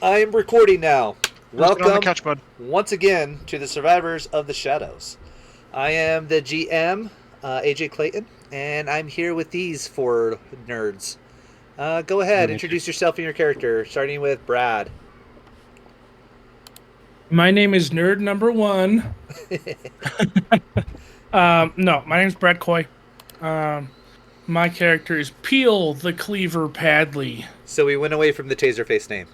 I am recording now. Welcome on the Welcome couch, bud. once again to the Survivors of the Shadows. I am the GM, AJ Clayton, and I'm here with these four nerds. Go ahead, introduce yourself and your character, starting with Brad. My name is Nerd Number One. No, my name is Brad Coy. My character is Peel the Cleaver Padley. So we went away from the Tazerface name.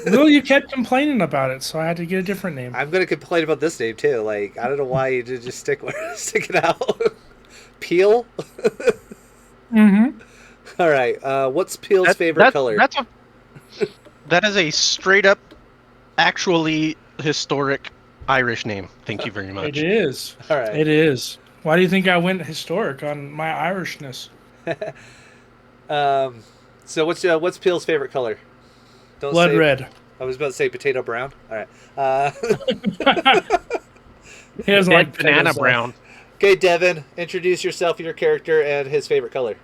Well, you kept complaining about it, so I had to get a different name. I'm going to complain about this name too. Like, I don't know why you did just stick it out. Peel? Mm-hmm. All right. What's Peel's favorite color? That is a straight up, actually historic Irish name. Thank you very much. It is. All right. It is. Why do you think I went historic on my Irishness? So what's Peel's favorite color? Blood red. I was about to say potato brown. All right. He doesn't like banana brown. Okay, Devin, introduce yourself, your character, and his favorite color.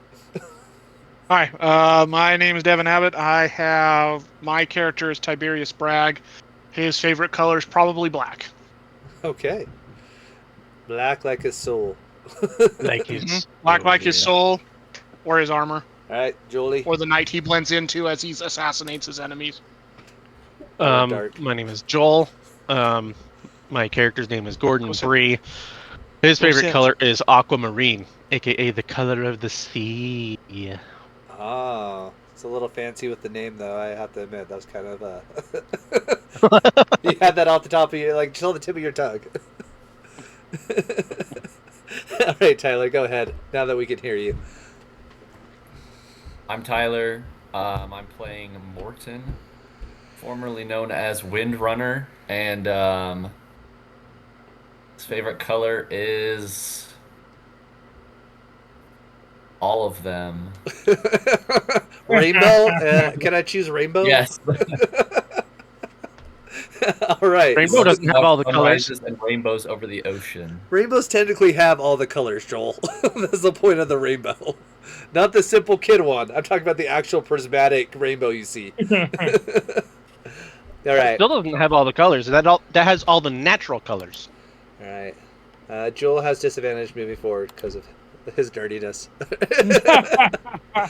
Hi, my name is Devin Abbott. My character is Tiberius Bragg. His favorite color is probably black. Okay. Black like his soul. Like his Black like his soul, or his armor, All right, Julie. or the night he blends into as he assassinates his enemies. Dark. My name is Joel. My character's name is Gordon Brie. His favorite color is aquamarine, aka the color of the sea. Oh, it's a little fancy with the name, though. I have to admit, that was kind of you had that off the top of your, like, just on the tip of your tongue. All right, Tyler, go ahead. Now that we can hear you. I'm Tyler. I'm playing Morton, formerly known as Windrunner, and his favorite color is all of them. Rainbow? Can I choose rainbow? Yes. All right. Rainbow doesn't have all the colors. Sunrises and rainbows over the ocean. Rainbows technically have all the colors, Joel. That's the point of the rainbow. Not the simple kid one. I'm talking about the actual prismatic rainbow you see. All right. Still doesn't have all the colors. That has all the natural colors. All right. Joel has disadvantage moving forward because of his dirtiness. All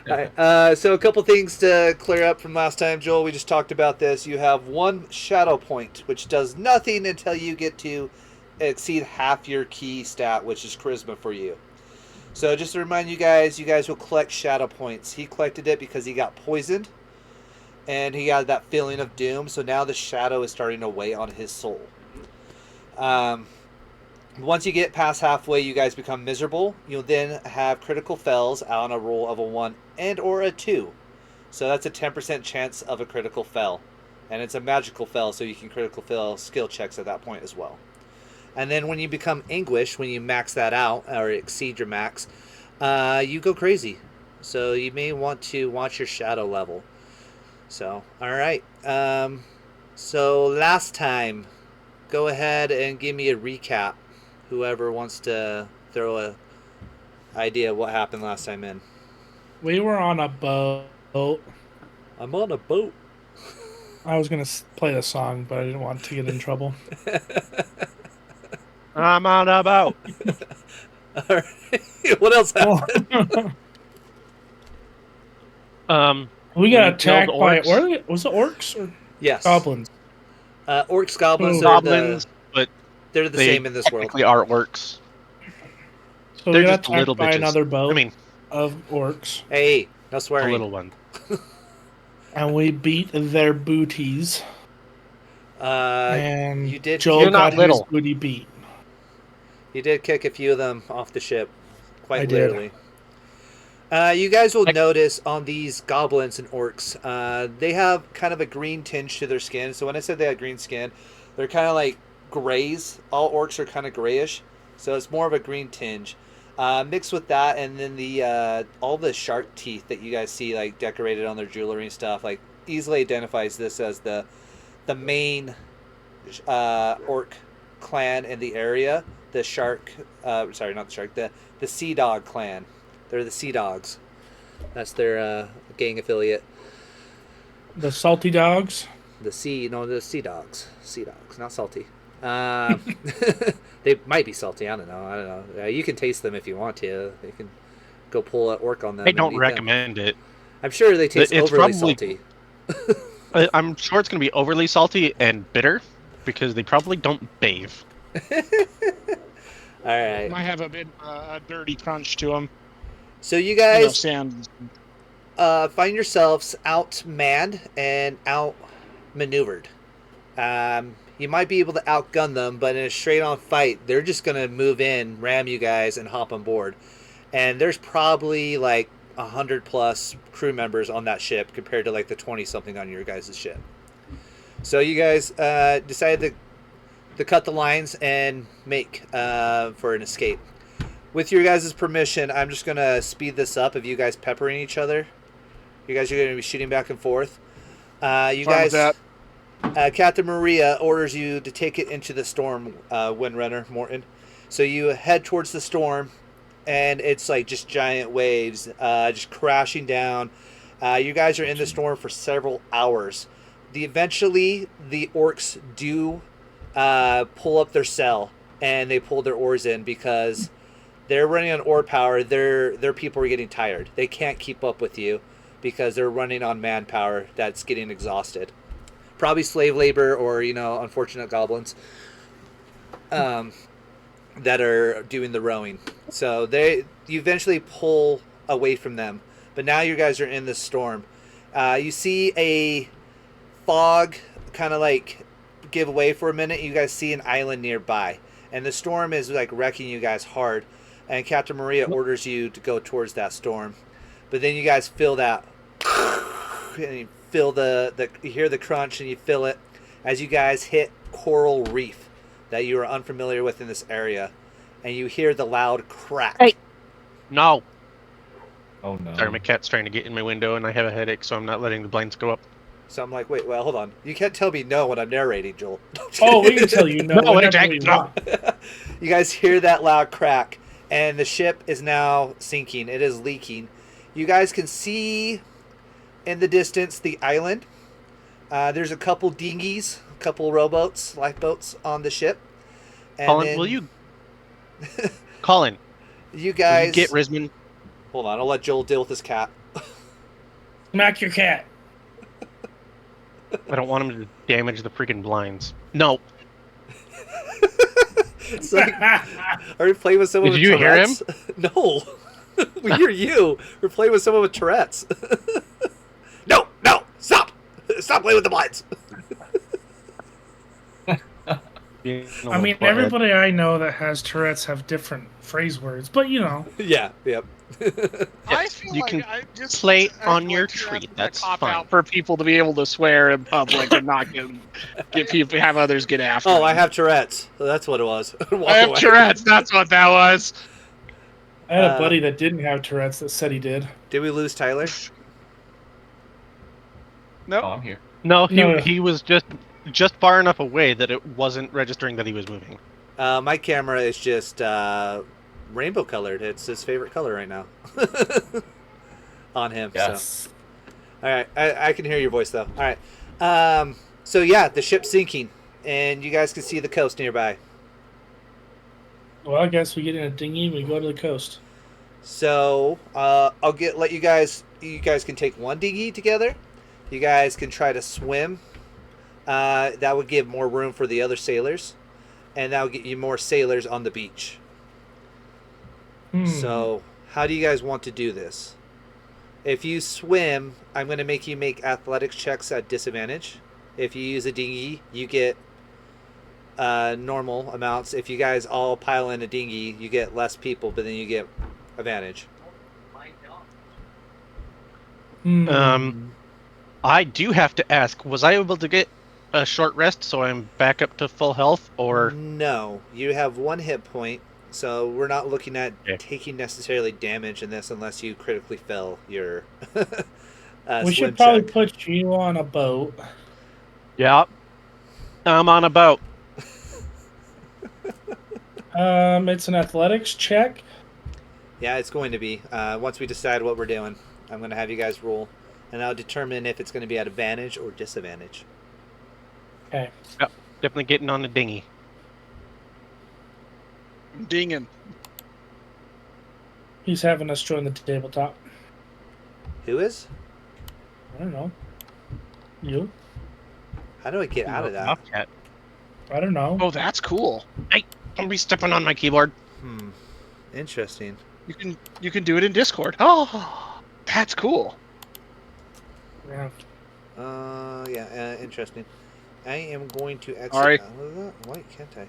right. So a couple things to clear up from last time, Joel. We just talked about this. You have one shadow point, which does nothing until you get to exceed half your key stat, which is charisma for you. So just to remind you guys will collect shadow points. He collected it because he got poisoned, and he had that feeling of doom. So now the shadow is starting to weigh on his soul. Once you get past halfway, you guys become miserable. You'll then have critical fails on a roll of a 1 and or a 2. So that's a 10% chance of a critical fail. And it's a magical fail, so you can critical fail skill checks at that point as well. And then when you become anguish, when you max that out, or exceed your max, you go crazy. So you may want to watch your shadow level. So, alright. So last time, go ahead and give me a recap. Whoever wants to throw a idea of what happened last time in. We were on a boat. I'm on a boat. I was going to play the song, but I didn't want to get in trouble. I'm on a boat. All right. What else happened? We got attacked by... orcs. Was it orcs or Yes. goblins? Orcs, goblins, Goblins, but they're the same in this world. technically are orcs. So They're we got just little attacked by bitches. another boat I mean, of orcs. Hey, no a swearing. little one. And we beat their booties. And you did. Joel You're not got little. his booty beat. You did kick a few of them off the ship, quite I did. literally. You guys will notice on these goblins and orcs, they have kind of a green tinge to their skin. So when I said they had green skin, they're kind of like grays. All orcs are kind of grayish, so it's more of a green tinge. Mixed with that, and then the all the shark teeth that you guys see like decorated on their jewelry and stuff, like easily identifies this as the main orc clan in the area. The shark, sorry, not the shark, the Sea Dog clan. They're the Sea Dogs. That's their gang affiliate. The salty dogs. the sea dogs, not salty. They might be salty. I don't know. You can taste them if you want to. You can go pull an orc on them. I and don't eat recommend them. it. I'm sure they taste It's overly probably- salty. I'm sure it's going to be overly salty and bitter because they probably don't bathe. All right. Might have a bit a dirty crunch to them. So you guys Sand. find yourselves outmanned and outmaneuvered. You might be able to outgun them, but in a straight-on fight, they're just going to move in, ram you guys, and hop on board. And there's probably like 100+ crew members on that ship compared to like the 20-something on your guys' ship. So you guys decided to cut the lines and make for an escape. With your guys' permission, I'm just going to speed this up of you guys peppering each other. You guys are going to be shooting back and forth. Captain Maria orders you to take it into the storm, Windrunner, Morton. So you head towards the storm, and it's like just giant waves just crashing down. You guys are in the storm for several hours. Eventually, the orcs do pull up their sail, and they pull their oars in because they're running on oar power. Their people are getting tired. They can't keep up with you because they're running on manpower that's getting exhausted. Probably slave labor or, unfortunate goblins that are doing the rowing. So you eventually pull away from them. But now you guys are in the storm. You see a fog kind of like give away for a minute. You guys see an island nearby. And the storm is like wrecking you guys hard. And Captain Maria orders you to go towards that storm. But then you guys feel that. And you feel you hear the crunch and you feel it as you guys hit coral reef that you are unfamiliar with in this area. And you hear the loud crack. Hey. No. Oh no. Sorry, my cat's trying to get in my window and I have a headache, so I'm not letting the blinds go up. So I'm like, wait, well, hold on. You can't tell me no when I'm narrating, Joel. Oh, we can tell you no. No, whenever Jack, we no. want. You guys hear that loud crack, and the ship is now sinking. It is leaking. You guys can see in the distance the island. There's a couple dinghies, a couple rowboats, lifeboats on the ship. And Colin, then will you... Colin, You will guys... you get Risman? Hold on, I'll let Joel deal with this cat. Smack your cat. I don't want him to damage the freaking blinds. No. It's like, are we playing with someone Did with you hear Tourette's? No. We hear you. We're playing with someone with Tourette's. No, stop. Stop playing with the blinds. I mean, everybody I know that has Tourette's have different phrase words, but Yeah, yep. I feel you like can I just play I feel on your Tourette's tree, is a that's cop fine. out for people to be able to swear in public and not get people have others get after. Oh, them. I have Tourette's. That's what it was. Walk I have away. Tourette's. That's what that was. I had a buddy that didn't have Tourette's that said he did. Did we lose Tyler? Oh, I'm here. No, No. he was just far enough away that it wasn't registering that he was moving. My camera is just rainbow colored. It's his favorite color right now. On him. Yes. So. All right. I can hear your voice, though. All right. So, yeah, the ship's sinking, and you guys can see the coast nearby. Well, I guess we get in a dinghy and we go to the coast. So, let you guys can take one dinghy together. You guys can try to swim. That would give more room for the other sailors, and that would get you more sailors on the beach. So, how do you guys want to do this? If you swim, I'm going to make you make athletics checks at disadvantage. If you use a dinghy, you get normal amounts. If you guys all pile in a dinghy, you get less people, but then you get advantage. I do have to ask, was I able to get a short rest so I'm back up to full health, or... No, you have 1 hit point, so we're not looking at taking necessarily damage in this unless you critically fail your we should swim probably check. put you on a boat. Yeah. I'm on a boat. It's an athletics check. Yeah, it's going to be. Once we decide what we're doing, I'm going to have you guys roll, and I'll determine if it's going to be at advantage or disadvantage. Okay. Yep, definitely getting on the dinghy. Dinging. He's having us join the tabletop. Who is? I don't know. You? How do I get out of that? Enough yet. I don't know. Oh, that's cool. Hey, don't be stepping on my keyboard. Interesting. You can do it in Discord. Oh, that's cool. Yeah. Yeah, interesting. I am going to exit Alright. out of that. Why can't I?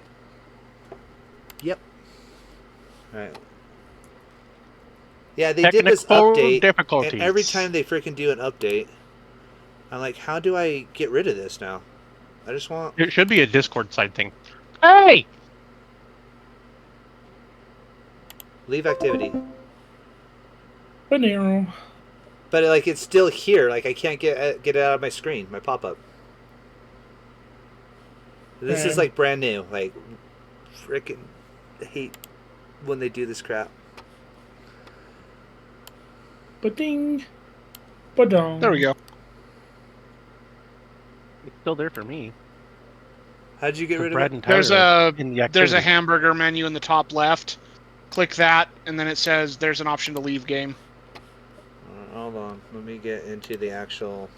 Yep. Alright. Yeah, they did this Technical update, difficulties. and every time they freaking do an update, I'm like, how do I get rid of this now? I just want... It should be a Discord side thing. Hey! Leave activity. Banero. But, like, it's still here. Like, I can't get it out of my screen, my pop-up. This is, like, brand new. Like, freaking hate when they do this crap. Ba-ding. Ba-dong. There we go. It's still there for me. How'd you get rid of Brad it? and Tyler in the There's a activity. hamburger menu in the top left. Click that, and then it says there's an option to leave game. Hold on. Let me get into the actual...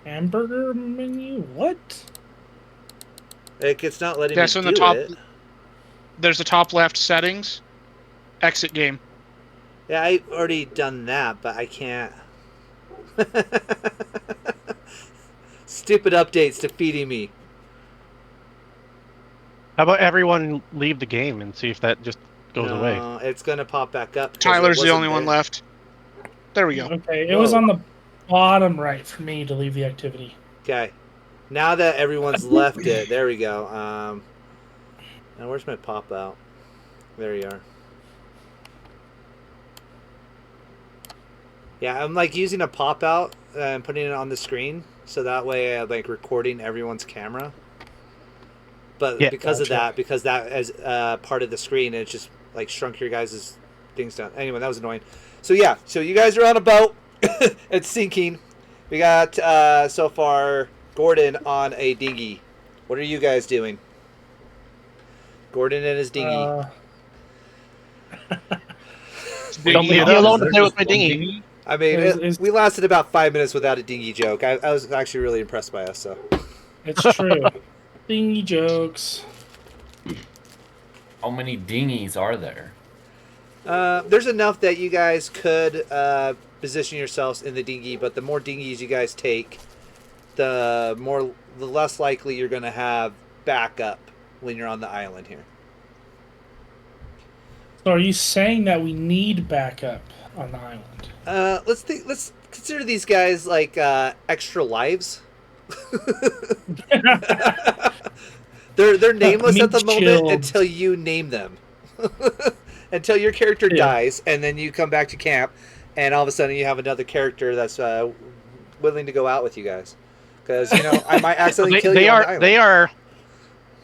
Hamburger menu? What? Like, it's not letting That's me in do the top. it. There's the top left settings. Exit game. Yeah, I've already done that, but I can't. Stupid updates defeating me. How about everyone leave the game and see if that just goes No, away? it's gonna pop back up. 'cause Tyler's it the wasn't only one there. left. There we go. Okay, it was Whoa. on the bottom right for me to leave the activity. Okay. Now that everyone's left it, there we go. Now where's my pop out? There you are. Yeah, I'm like using a pop out and putting it on the screen, so that way I'm like recording everyone's camera. But Yeah, because of gotcha. that, because that is part of the screen, it just like shrunk your guys' things down. Anyway, that was annoying. So yeah, so you guys are on a boat. It's sinking. We got so far Gordon on a dinghy. What are you guys doing? Gordon and his dinghy. Don't leave me alone to play with my dinghy. I mean, Is- we lasted about 5 minutes without a dinghy joke. I was actually really impressed by us. So It's true. Dingy jokes. How many dinghies are there? there's enough that you guys could position yourselves in the dinghy, but the more dinghies you guys take, the less likely you're going to have backup when you're on the island here. So are you saying that we need backup on the island? Let's consider these guys like extra lives. They're nameless at the moment Chilled. until you name them. Until your character dies, and then you come back to camp, and all of a sudden you have another character that's willing to go out with you guys. Because I might accidentally kill you on the island.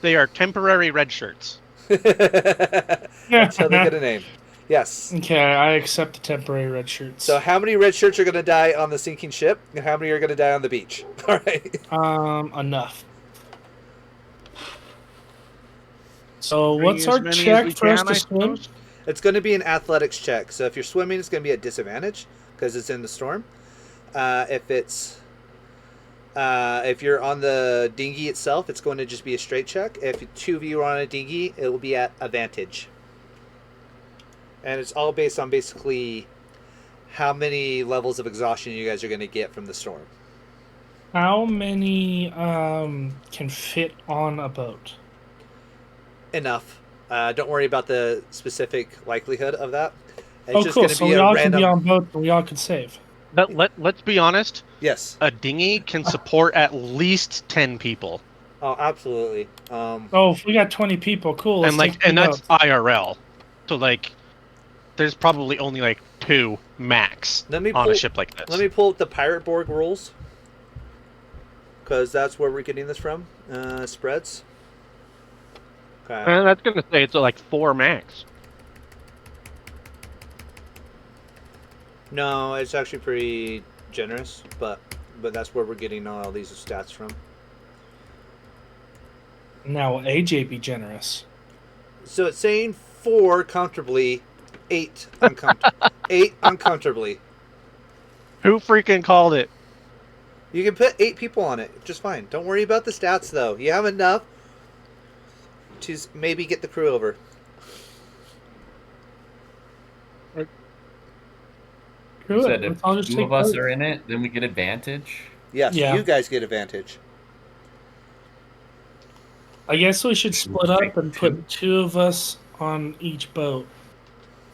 They are temporary red shirts. That's how they get a name. Yes. Okay, I accept the temporary red shirts. So how many red shirts are going to die on the sinking ship, and how many are going to die on the beach? All right. Enough. So what's our check for us to swim? It's going to be an athletics check. So if you're swimming, it's going to be at disadvantage because it's in the storm. If you're on the dinghy itself, it's going to just be a straight check. If two of you are on a dinghy, it will be at advantage. And it's all based on basically how many levels of exhaustion you guys are going to get from the storm. How many can fit on a boat? Enough. Don't worry about the specific likelihood of that. It's just cool. going to So be we a all random... can be on boat, and we all can save. Let's be honest. Yes. A dinghy can support at least 10 people. Oh, absolutely. If we got 20 people, cool. And that's IRL. So there's probably only 2 max on a ship like this. Let me pull up the Pirate Borg rules, because that's where we're getting this from. Spreads. Okay. And that's gonna say it's 4 max. No, it's actually pretty generous, but that's where we're getting all these stats from. Now, will AJ be generous? So it's saying 4 comfortably, 8 uncomfortably. 8 uncomfortably. Who freaking called it? You can put 8 people on it, just fine. Don't worry about the stats, though. You have enough to maybe get the crew over. Good. Said Let's if all just 2 take of us votes. are in it, then we get advantage. Yes, Yeah. you guys get advantage. I guess we should split Take up and 2. put 2 of us on each boat.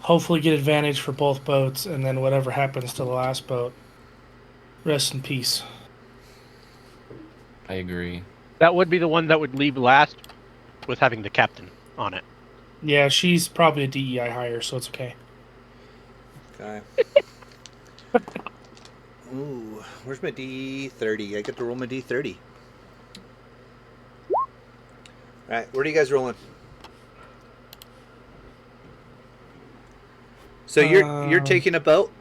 Hopefully get advantage for both boats, and then whatever happens to the last boat, rest in peace. I agree. That would be the one that would leave last with having the captain on it. Yeah, she's probably a DEI hire, so it's okay. Okay. Ooh, where's my D30? I get to roll my D30. Alright, where are you guys rolling? So you're taking a boat?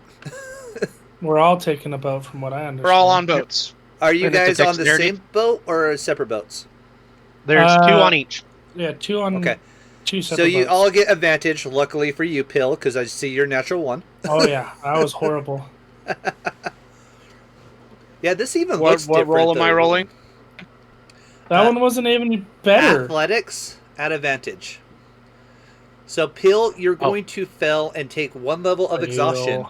We're all taking a boat, from what I understand. We're all on boats. Are you And it's guys a on the dexterity? same boat or separate boats? There's 2 on each. Yeah, 2 on Okay. 2 separate So you boats. all get advantage, luckily for you, Pill, because I see your natural 1. Oh yeah, that was horrible. Yeah, this even What looks different. roll am I though. rolling? That one wasn't even better. Athletics at advantage. So, Pill, you're going to fail and take 1 level of exhaustion.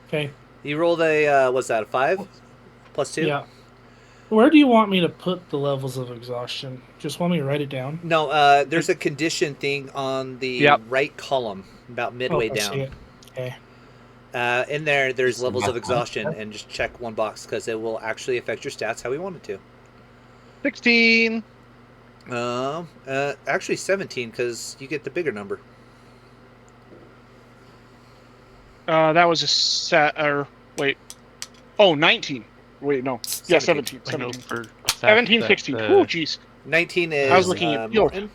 Okay. You rolled a, what's that, a 5? Plus 2? Yeah. Where do you want me to put the levels of exhaustion? Just want me to write it down? No, there's a condition thing on the right column, about midway I see down. it. Okay. In there's levels of exhaustion, and just check 1 box, because it will actually affect your stats how we want it to. 16. Actually 17, because you get the bigger number. That was a set, or wait. Oh, 19. Wait, no. Yeah, 17. I know 17. for a fact 17, that, 16. Oh, jeez. 19 is I was looking at Morton.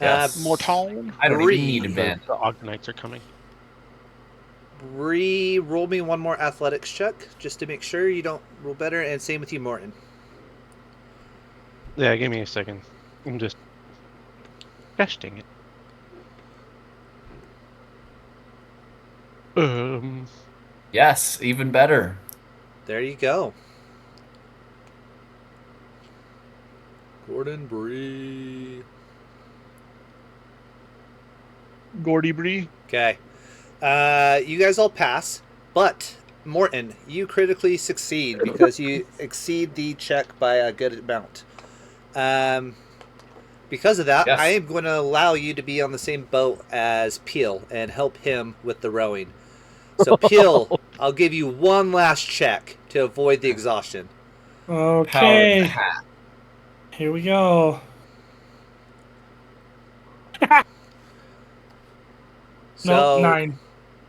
Yes. Morton. I don't Brie. even need the advantage. Ogdenites are coming. Brie, roll me 1 more athletics check, just to make sure you don't roll better, and same with you, Morton. Yeah, give me a second. I'm just testing it. Yes, even better. There you go. Gordon, Brie. Gordy Brie. Okay. You guys all pass, but Morton, you critically succeed because you exceed the check by a good amount. Because of that, Yes. I am going to allow you to be on the same boat as Peel and help him with the rowing. So Peel, I'll give you 1 last check to avoid the exhaustion. Okay. Power hat. Here we go. So, No, 9.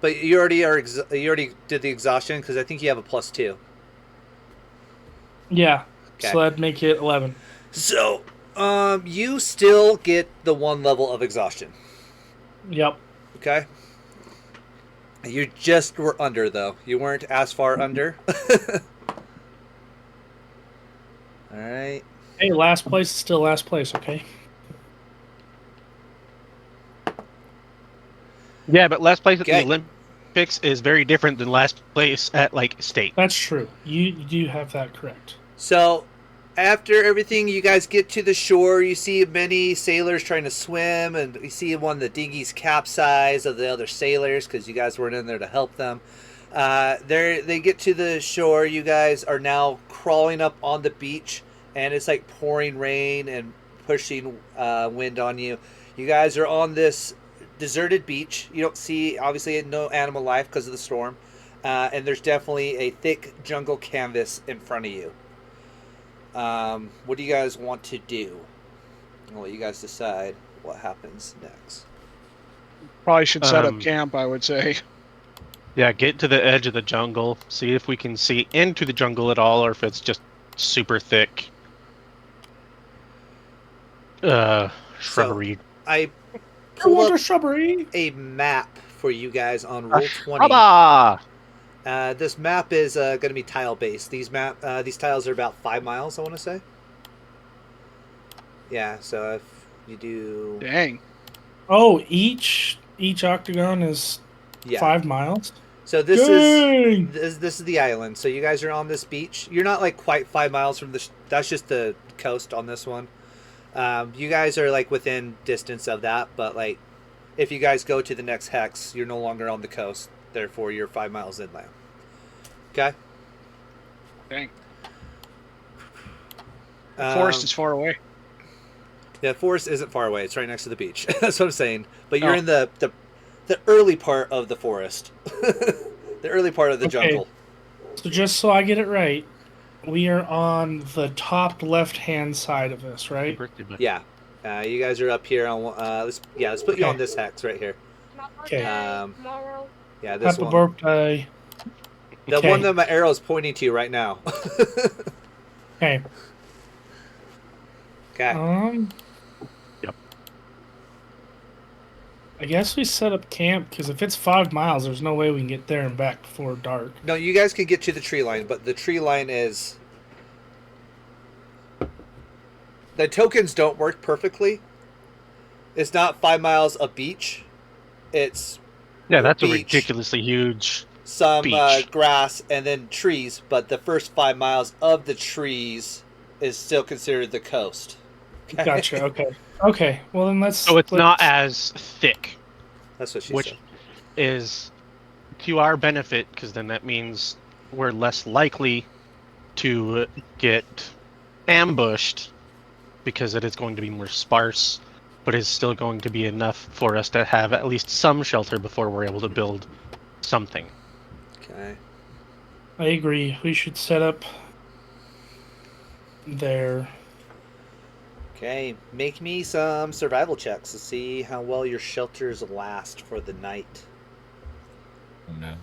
But you already you already did the exhaustion because I think you have a +2. Yeah. Okay. So that'd make it 11. So, you still get the 1 level of exhaustion. Yep. Okay. You just were under, though. You weren't as far under. All right. Hey, last place is still last place, okay? Yeah, but last place at Okay. the Olympics is very different than last place at, like, state. That's true. You do have that correct. So, after everything, you guys get to the shore. You see many sailors trying to swim, and you see one of the dinghies capsize of the other sailors because you guys weren't in there to help them. They get to the shore. You guys are now crawling up on the beach, and it's like pouring rain and pushing wind on you. You guys are on this deserted beach. You don't see, obviously, no animal life because of the storm. And there's definitely a thick jungle canvas in front of you. What do you guys want to do? I'll let you guys decide what happens next. Probably should set up camp, I would say. Yeah, get to the edge of the jungle. See if we can see into the jungle at all, or if it's just super thick shrubbery. I I pulled want a up shrubbery. a map for you guys on roll 20. Shrubba! This map is going to be tile based. These tiles are about 5 miles, I want to say. Yeah, so if you do... Dang. Oh, each octagon is Yeah. 5 miles. So this Dang! is the island. So you guys are on this beach. You're not like quite 5 miles from the... that's just the coast on this one. You guys are like within distance of that, but like if you guys go to the next hex, you're no longer on the coast. Therefore, you're 5 miles inland. Okay? Dang. The forest is far away. Yeah, the forest isn't far away. It's right next to the beach. That's what I'm saying. But you're Oh. in the early part of the forest. The early part of the jungle. So just so I get it right, we are on the top left-hand side of this, right? Yeah. You guys are up here on... let's put you on this hex right here. Okay. Yeah, this Happy one. birthday. The Okay. one that my arrow is pointing to right now. Okay. Okay. Yep. I guess we set up camp because if it's 5 miles, there's no way we can get there and back before dark. No, you guys can get to the tree line, but the tree line is... the tokens don't work perfectly. It's not 5 miles of beach. It's Yeah, that's a beach, ridiculously huge. some beach. grass, and then trees. But the first 5 miles of the trees is still considered the coast. Okay? Gotcha. Okay. Okay. Well, then let's. So it's not as thick, That's what she which said. is to our benefit, because then that means we're less likely to get ambushed, because it is going to be more sparse, but it's still going to be enough for us to have at least some shelter before we're able to build something. Okay. I agree. We should set up there. Okay. Make me some survival checks to see how well your shelters last for the night. Oh, no.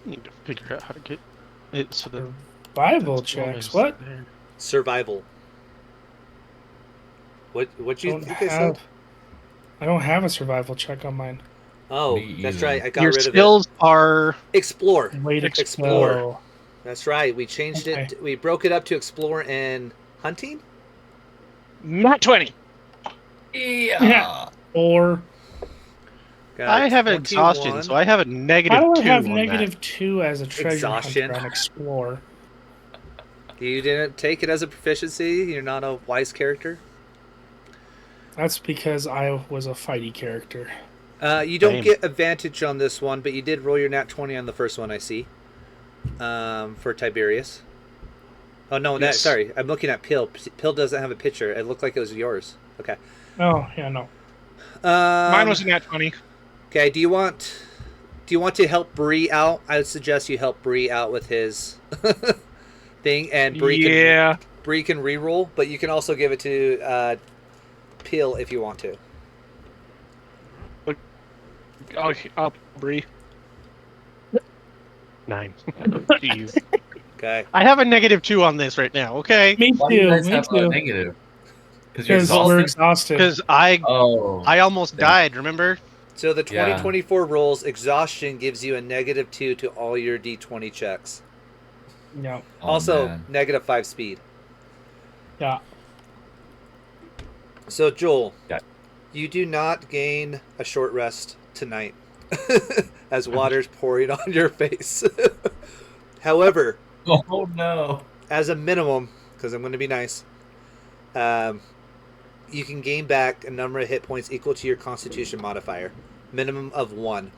Need to figure out how to get it so that Survival that's checks. always What? there. Survival. What you Don't think I said? have. I don't have a survival check on mine. Oh, Me that's either. right. I got Your rid of it. skills are Explore. Wait, Explore. explore. That's right. We changed Okay. it. We broke it up to explore and hunting. Not 20. Yeah. Or Got I have 21. exhaustion, so I have a negative how do I 2 have on negative 2 as a treasure Exhaustion. hunter on explore? You didn't take it as a proficiency. You're not a wise character. That's because I was a fighty character. You don't Same. get advantage on this one, but you did roll your nat 20 on the first one. I see. For Tiberius. Oh no, Yes. sorry. I'm looking at Pill. Pill doesn't have a picture. It looked like it was yours. Okay. Oh yeah, no. Mine was a nat 20. Okay. Do you want to help Brie out? I would suggest you help Brie out with his thing, and Brie can reroll, but you can also give it to Peel if you want to. Oh, Brie. 9. Jeez. Okay. I have a negative 2 on this right now, okay? Me Why do you too. guys Me have a too. negative? Because you're Because we're exhausted? exhausted. Because I Oh. almost died, remember? So the Yeah. 2024 rolls, exhaustion gives you a -2 to all your D20 checks. No. Oh, Also, man. -5 speed. Yeah. So Joel, Yeah. you do not gain a short rest tonight, as water's pouring on your face. However, Oh, no. as a minimum, because I'm going to be nice, you can gain back a number of hit points equal to your Constitution modifier, minimum of 1.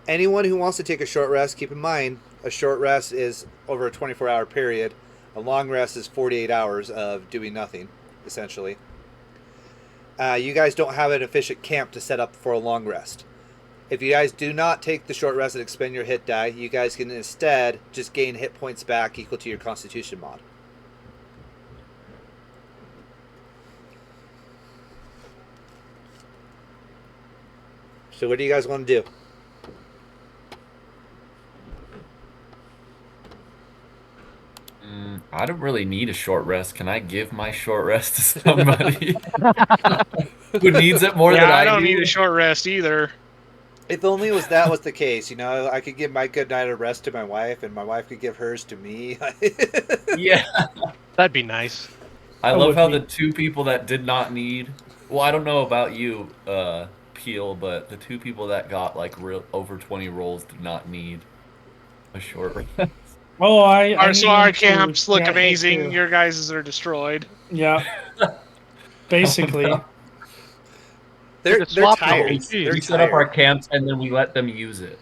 Anyone who wants to take a short rest, keep in mind, a short rest is over a 24-hour period. A long rest is 48 hours of doing nothing, essentially. You guys don't have an efficient camp to set up for a long rest. If you guys do not take the short rest and expend your hit die, you guys can instead just gain hit points back equal to your Constitution mod. So what do you guys want to do? I don't really need a short rest. Can I give my short rest to somebody who needs it more than Yeah, I I don't do? need a short rest either. If only that was the case, I could give my good night of rest to my wife, and my wife could give hers to me. Yeah. That'd be nice. I That love would how be. the two people that did not need. Well, I don't know about you, Peel, but the two people that got like real over 20 rolls did not need a short rest. Oh, I Our need so our one too. camps look Yeah, me amazing. too. Your guys' are destroyed. Yeah, basically. They're Could swap tired. RPG. They're We set up our tired. camps and then we let them use it.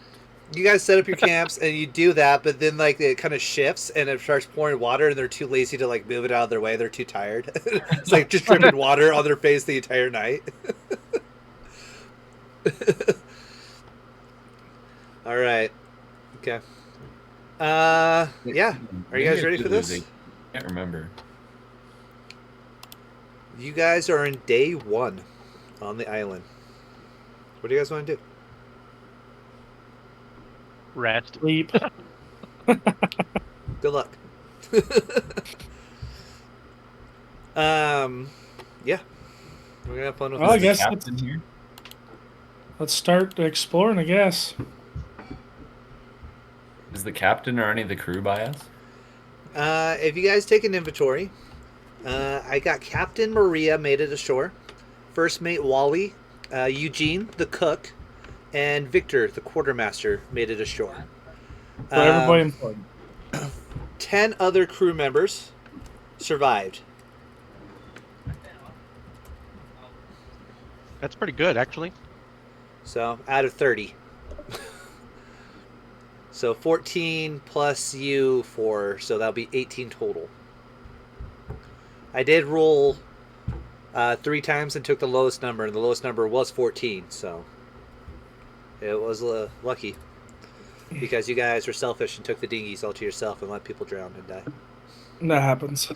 You guys set up your camps and you do that, but then like it kind of shifts and it starts pouring water, and they're too lazy to like move it out of their way. They're too tired. It's like just dripping water on their face the entire night. All right. Okay. Yeah. Are you guys ready for this? I can't remember. You guys are in day 1 on the island. What do you guys want to do? Rest. Sleep. Good luck. Yeah. We're gonna have fun with Well, I this. guess Captain here. let's start exploring, I guess. Is the captain or any of the crew by us? If you guys take an inventory, I got Captain Maria made it ashore, First Mate Wally, Eugene the cook, and Victor the quartermaster made it ashore. For everybody important. 10 other crew members survived. That's pretty good, actually. So out of 30. So 14 plus you 4, so that'll be 18 total. I did roll 3 times and took the lowest number, and the lowest number was 14, so it was lucky. Because you guys were selfish and took the dinghies all to yourself and let people drown and die. That happens.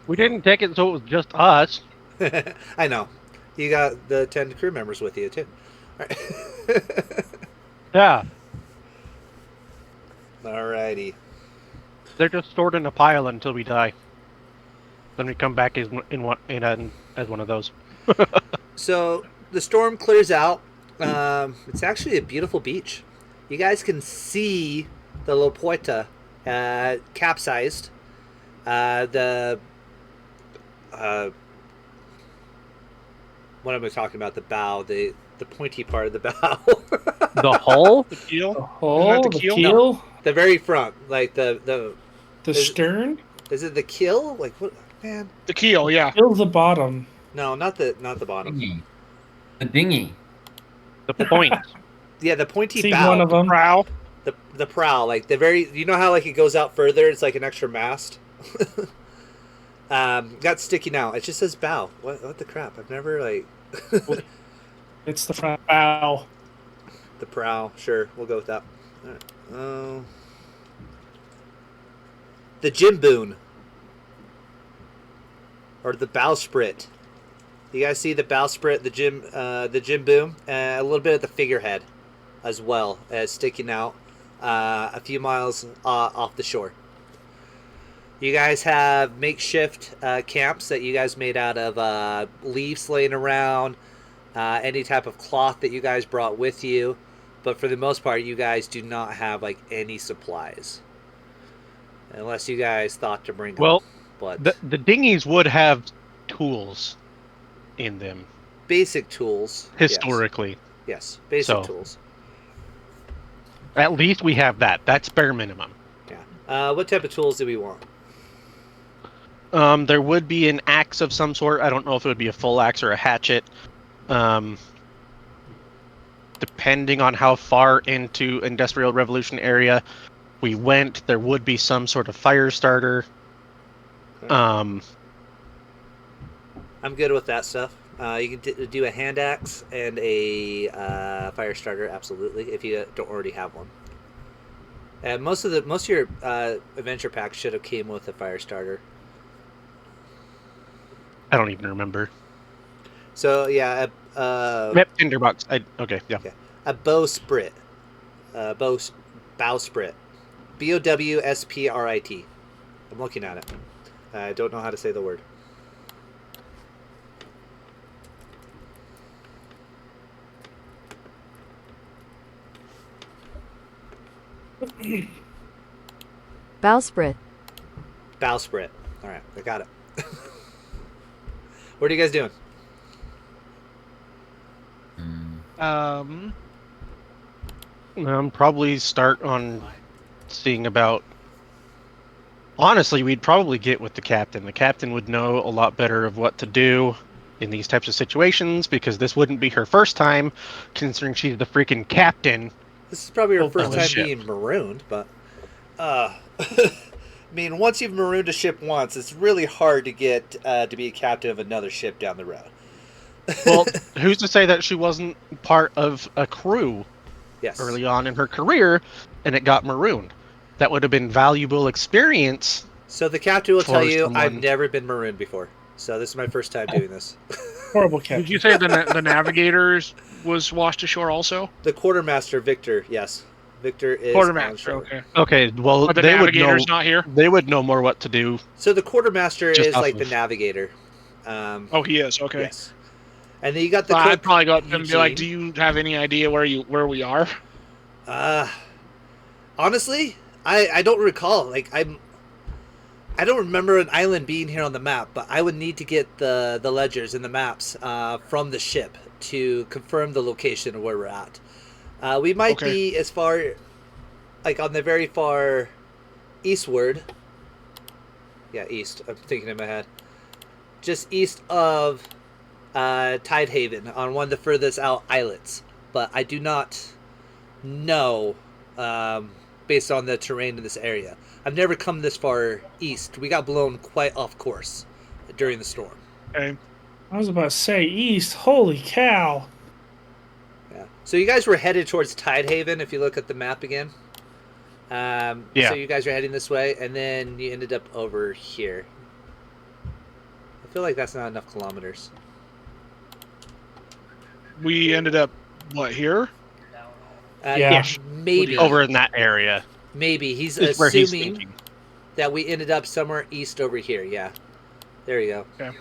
We didn't take it so it was just us. I know. You got the 10 crew members with you, too. All right. Yeah. Alrighty. They're just stored in a pile until we die. Then we come back as one of those. So the storm clears out. It's actually a beautiful beach. You guys can see the La Puerta capsized. What am I talking about? The bow, the pointy part of the bow. The hull? The keel. Oh, the the keel? keel? The very front, like the The stern? is it the keel? Like what, man? The keel, yeah. Keel the bottom. No, not the bottom. Dinghy. The dinghy. The point. Yeah, the pointy See bow. one of them. Prow. The prow, like the very, you know how like it goes out further? It's like an extra mast. Got sticking out. It just says bow. What the crap? I've never like. It's the front bow. The prow, sure, we'll go with that. All right. The jimboon, or the bowsprit. You guys see the bowsprit, the jimboom, a little bit of the figurehead, as well as sticking out a few miles off the shore. You guys have makeshift camps that you guys made out of leaves laying around, any type of cloth that you guys brought with you, but for the most part, you guys do not have like any supplies, unless you guys thought to bring Well, them. But the dinghies would have tools in them, basic tools, historically. yes, basic So. tools. At least we have that. That's bare minimum. Yeah. What type of tools do we want? There would be an axe of some sort. I don't know if it would be a full axe or a hatchet. Depending on how far into Industrial Revolution area we went, there would be some sort of fire starter. I'm good with that stuff. You can do a hand axe and a fire starter, absolutely, if you don't already have one. And most of your adventure packs should have came with a fire starter. I don't even remember. So yeah, Yep, tinderbox. Okay, yeah. a bowsprit, bowsprit, BOWSPRIT. I'm looking at it. I don't know how to say the word. Bowsprit. Bowsprit. All right, I got it. What are you guys doing? Probably start on seeing about. Honestly, we'd probably get with the captain. The captain would know a lot better of what to do in these types of situations because this wouldn't be her first time, considering she's the freaking captain. This is probably your Oh, first the time ship. being marooned, but I mean, once you've marooned a ship once, it's really hard to get to be a captain of another ship down the road. Well, who's to say that she wasn't part of a crew Yes. early on in her career and it got marooned? That would have been valuable experience. So the captain will For tell you, someone- I've never been marooned before. So this is my first time doing this. Horrible Did captain. you say the navigators was washed ashore also? The quartermaster, Victor, yes. Victor is on Quartermaster, shore. okay. Okay, well, But the they would know. navigator's not here? They would know more what to do. So the quartermaster Just is off like of- the navigator. Oh, he is, okay. Yes. And then you got the So cook, I'd probably go up to him and be like, Eugene. do you have any idea where we are? Honestly, I don't recall. Like I don't remember an island being here on the map, but I would need to get the ledgers and the maps from the ship to confirm the location of where we're at. We might Okay. be as far, like on the very far eastward. Yeah, east. I'm thinking in my head. Just east of Tidehaven on one of the furthest out islets. But I do not know based on the terrain in this area. I've never come this far east. We got blown quite off course during the storm. Okay. I was about to say east. Holy cow. Yeah. So you guys were headed towards Tidehaven if you look at the map again. Yeah. So you guys are heading this way, and then you ended up over here. I feel like that's not enough kilometers. We ended up, what, here? Yeah. Maybe. Over in that area Maybe. He's is where he's assuming thinking. that we ended up somewhere east over here. Yeah. There you go. Okay.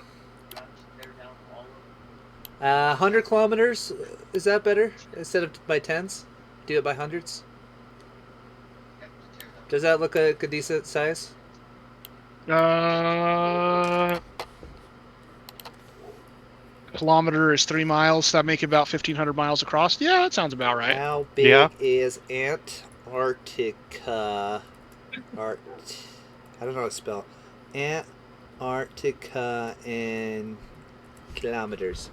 100 kilometers. Is that better? Instead of by tens? Do it by hundreds? Does that look like a decent size? Kilometer is 3 miles. So that make it about 1,500 miles across. Yeah, that sounds about right. How big Yeah. is Antarctica? I don't know how to spell. Antarctica in kilometers.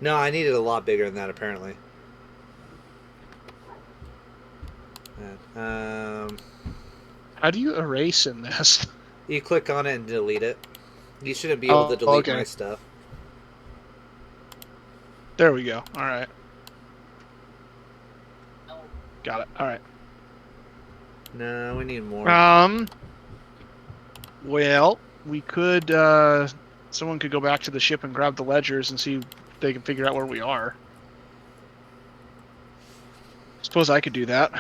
No, I needed a lot bigger than that, apparently. How do you erase in this? You click on it and delete it. You shouldn't be able to delete okay. my stuff. There we go. All right. Got it. All right. No, we need more. Well, we could. Someone could go back to the ship and grab the ledgers and see if they can figure out where we are. Suppose I could do that.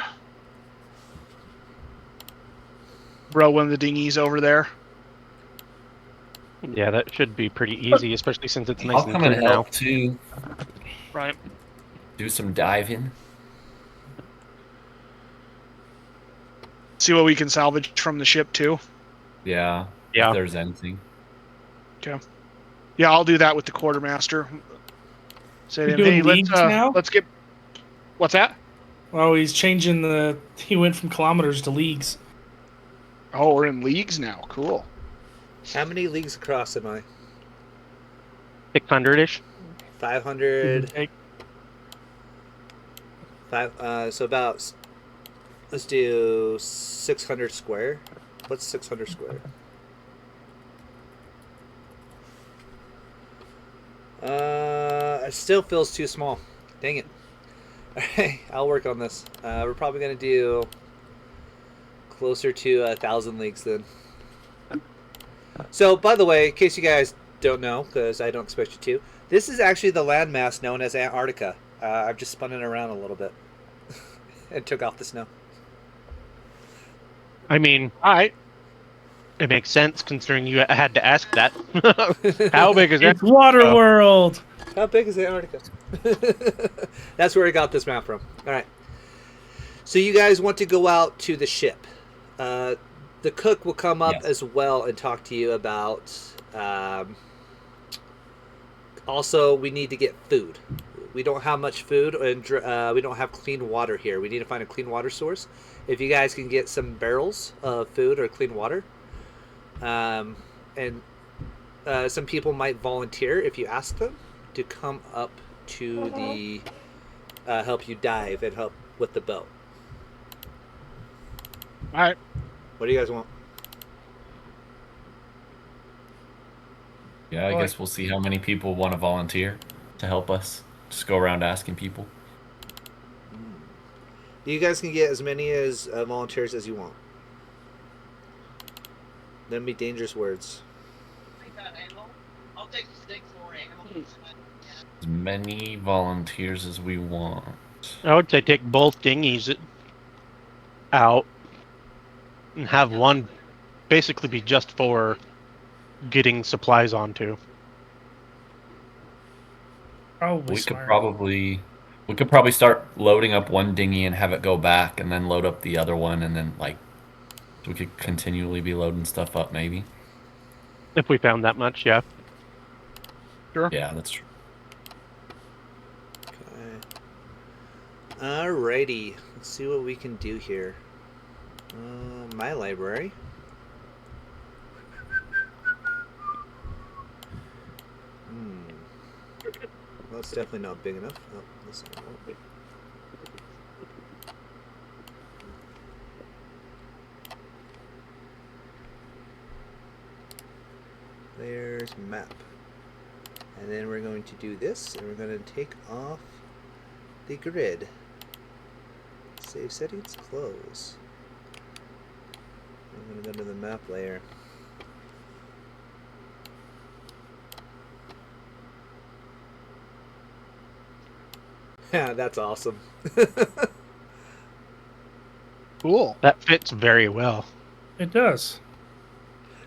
Bro, one of the dinghies over there. Yeah, that should be pretty easy, especially since it's nice I'll and come and clear now. help too. Right. Do some diving. See what we can salvage from the ship too. Yeah. Yeah. If there's anything. Yeah, I'll do that with the quartermaster. Say to You him, hey, doing leagues now? let's get. What's that? Well, he's changing the. He went from kilometers to leagues. Oh, we're in leagues now. Cool. How many leagues across am I? 600-ish. 500. Okay. So about. Let's do 600 square. What's 600 square? It still feels too small. Dang it. Alright, I'll work on this. We're probably going to do closer to 1,000 leagues then. So, by the way, in case you guys don't know, because I don't expect you to, this is actually the landmass known as Antarctica. I've just spun it around a little bit and took off the snow. I mean, All right. it makes sense considering you had to ask that. How big is that? It's Waterworld. How big is Antarctica? That's where I got this map from. All right. So you guys want to go out to the ship. The cook will come up as well and talk to you about... also, we need to get food. We don't have much food, and we don't have clean water here. We need to find a clean water source. If you guys can get some barrels of food or clean water, and some people might volunteer if you ask them to come up to the help you dive and help with the boat. All right. What do you guys want? Yeah, I guess we'll see how many people want to volunteer to help us. Just go around asking people. You guys can get as many as volunteers as you want. Them be dangerous words. I'll take the stick for animal. As many volunteers as we want. I would say take both dinghies out and have one basically be just for getting supplies onto. Probably We smart. could probably start loading up one dinghy and have it go back, and then load up the other one, and then like we could continually be loading stuff up. Maybe. If we found that much, yeah. Sure. Yeah, that's true. Okay. Alrighty. Let's see what we can do here. My library. Well, it's definitely not big enough. Oh, this one won't be. There's map. And then we're going to do this, and we're going to take off the grid. Save settings, close. I'm going to go to the map layer. Yeah, that's awesome. Cool. That fits very well. It does.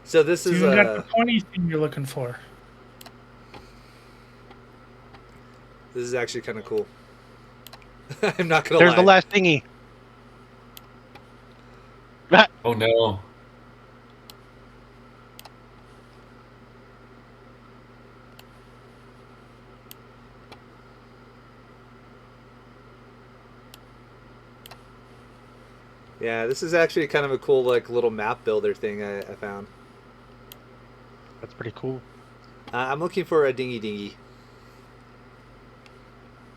So this You is got the pointy thing you're looking for. this is actually kind of cool. I'm not gonna There's lie. the last dinghy. Oh no. Yeah, this is actually kind of a cool like little map builder thing I found. That's pretty cool. I'm looking for a dingy.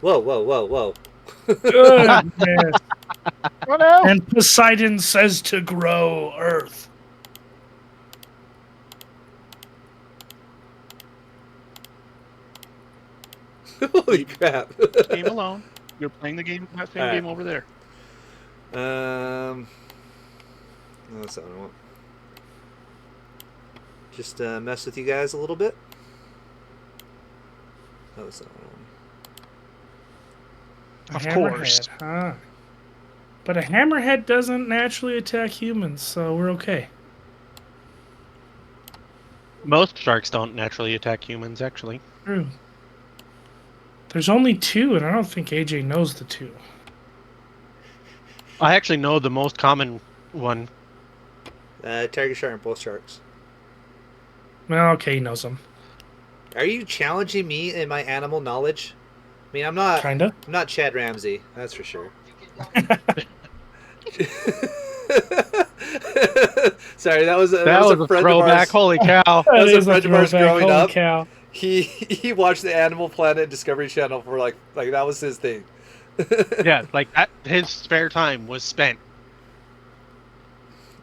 Whoa, whoa, whoa, whoa. Goodness. Oh no. And Poseidon says to grow Earth. Holy crap. Game alone. You're playing the game. That same Alright. game over there. No, that's not what I want. Just mess with you guys a little bit. Oh, that's not what I want. A Of course. hammerhead, huh? But a hammerhead doesn't naturally attack humans, so we're okay. Most sharks don't naturally attack humans, actually. True. There's only two, and I don't think AJ knows the two. I actually know the most common one. Tiger shark and bull sharks. Well, okay, he knows them. Are you challenging me in my animal knowledge? I mean, I'm not Kinda. I'm not Chad Ramsey, that's for sure. Sorry, that was a friend of throwback. ours. Holy cow! That was is a friend of ours throwback. growing Holy up. cow. He watched the Animal Planet Discovery Channel for like that was his thing. Yeah, like that. His spare time was spent.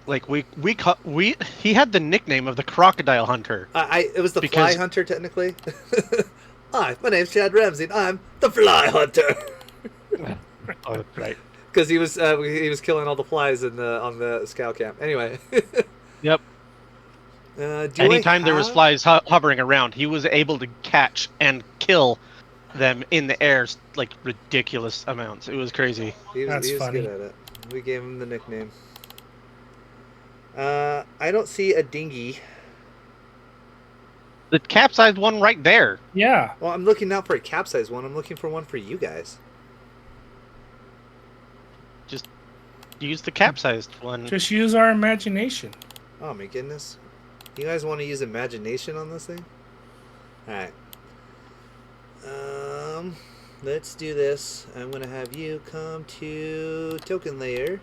Like he had the nickname of the Crocodile Hunter. It was the Fly Because- Hunter technically. Hi, my name's Chad Ramsey, and I'm the Fly Hunter. Oh, that's right. Because he was killing all the flies on the scout camp. Anyway. Yep. Anytime there was flies hovering around, he was able to catch and kill them in the air, like ridiculous amounts. It was crazy. That's he was funny. good at it. We gave him the nickname. I don't see a dinghy. The capsized one right there. Yeah. Well, I'm looking not for a capsized one. I'm looking for one for you guys. use the capsized one. Just use our imagination. Oh my goodness. You guys want to use imagination on this thing? Alright. Let's do this. I'm going to have you come to token layer.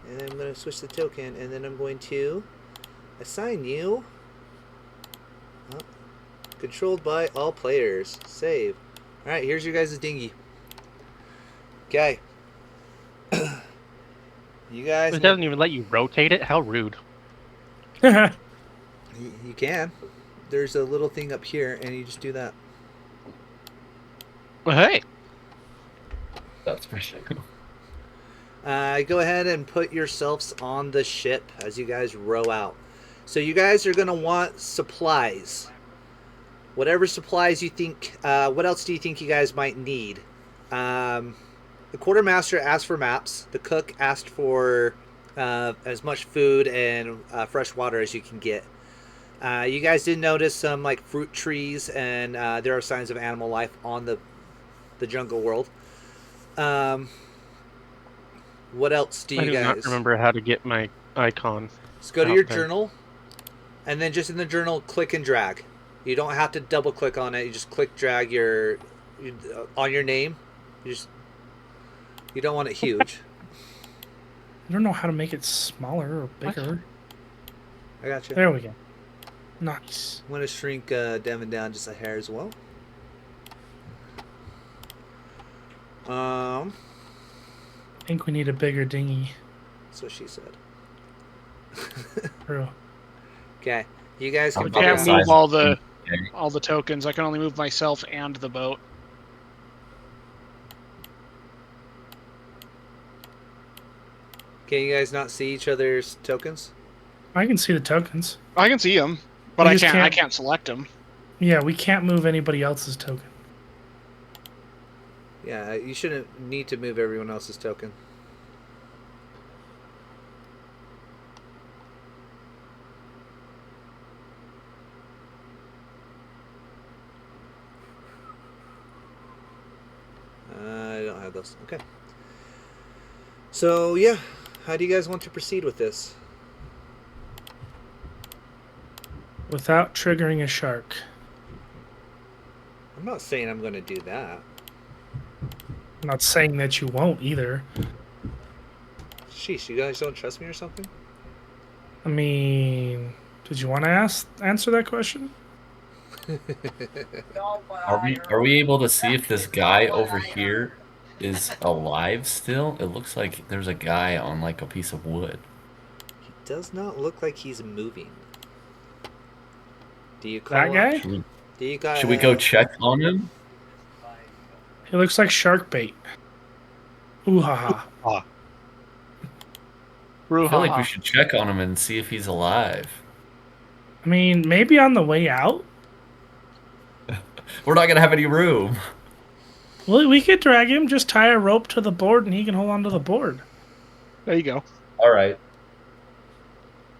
And I'm going to switch the token. And then I'm going to assign you. Controlled by all players. Save. Alright, here's your guys' dinghy. Okay. You guys... It doesn't even let you rotate it? How rude. You can. There's a little thing up here, and you just do that. Well, hey. That's for sure. Go ahead and put yourselves on the ship as you guys row out. So you guys are going to want supplies. Whatever supplies you think... what else do you think you guys might need? The quartermaster asked for maps. The cook asked for as much food and fresh water as you can get. You guys did notice some like fruit trees, and there are signs of animal life on the jungle world. What else do you I do guys... not remember how to get my icon. Just go to your journal, and then just in the journal, click and drag. You don't have to double click on it. You just click drag on your name. You don't want it huge. I don't know how to make it smaller or bigger. I got you. There we go. Nice. I'm going to shrink Devin down just a hair as well. I think we need a bigger dinghy. That's what she said. True. Okay, you guys I can can't figure out- move all the tokens. I can only move myself and the boat. Can you guys not see each other's tokens? I can see the tokens. I can see them, but We I just can't. I can't- can't select them. Yeah, we can't move anybody else's token. Yeah, you shouldn't need to move everyone else's token. I don't have those. Okay. So, yeah. How do you guys want to proceed with this? Without triggering a shark. I'm not saying I'm going to do that. I'm not saying that you won't either. Sheesh, you guys don't trust me or something? I mean, did you want to answer that question? Are we able to see if this guy over here is alive still? It looks like there's a guy on like a piece of wood. He does not look like he's moving. Do you call That guy? Should we go check on him? He looks like shark bait. Ooh ha ha. I feel like we should check on him and see if he's alive. I mean, maybe on the way out. We're not gonna have any room. Well, we could drag him, just tie a rope to the board, and he can hold on to the board. There you go. All right.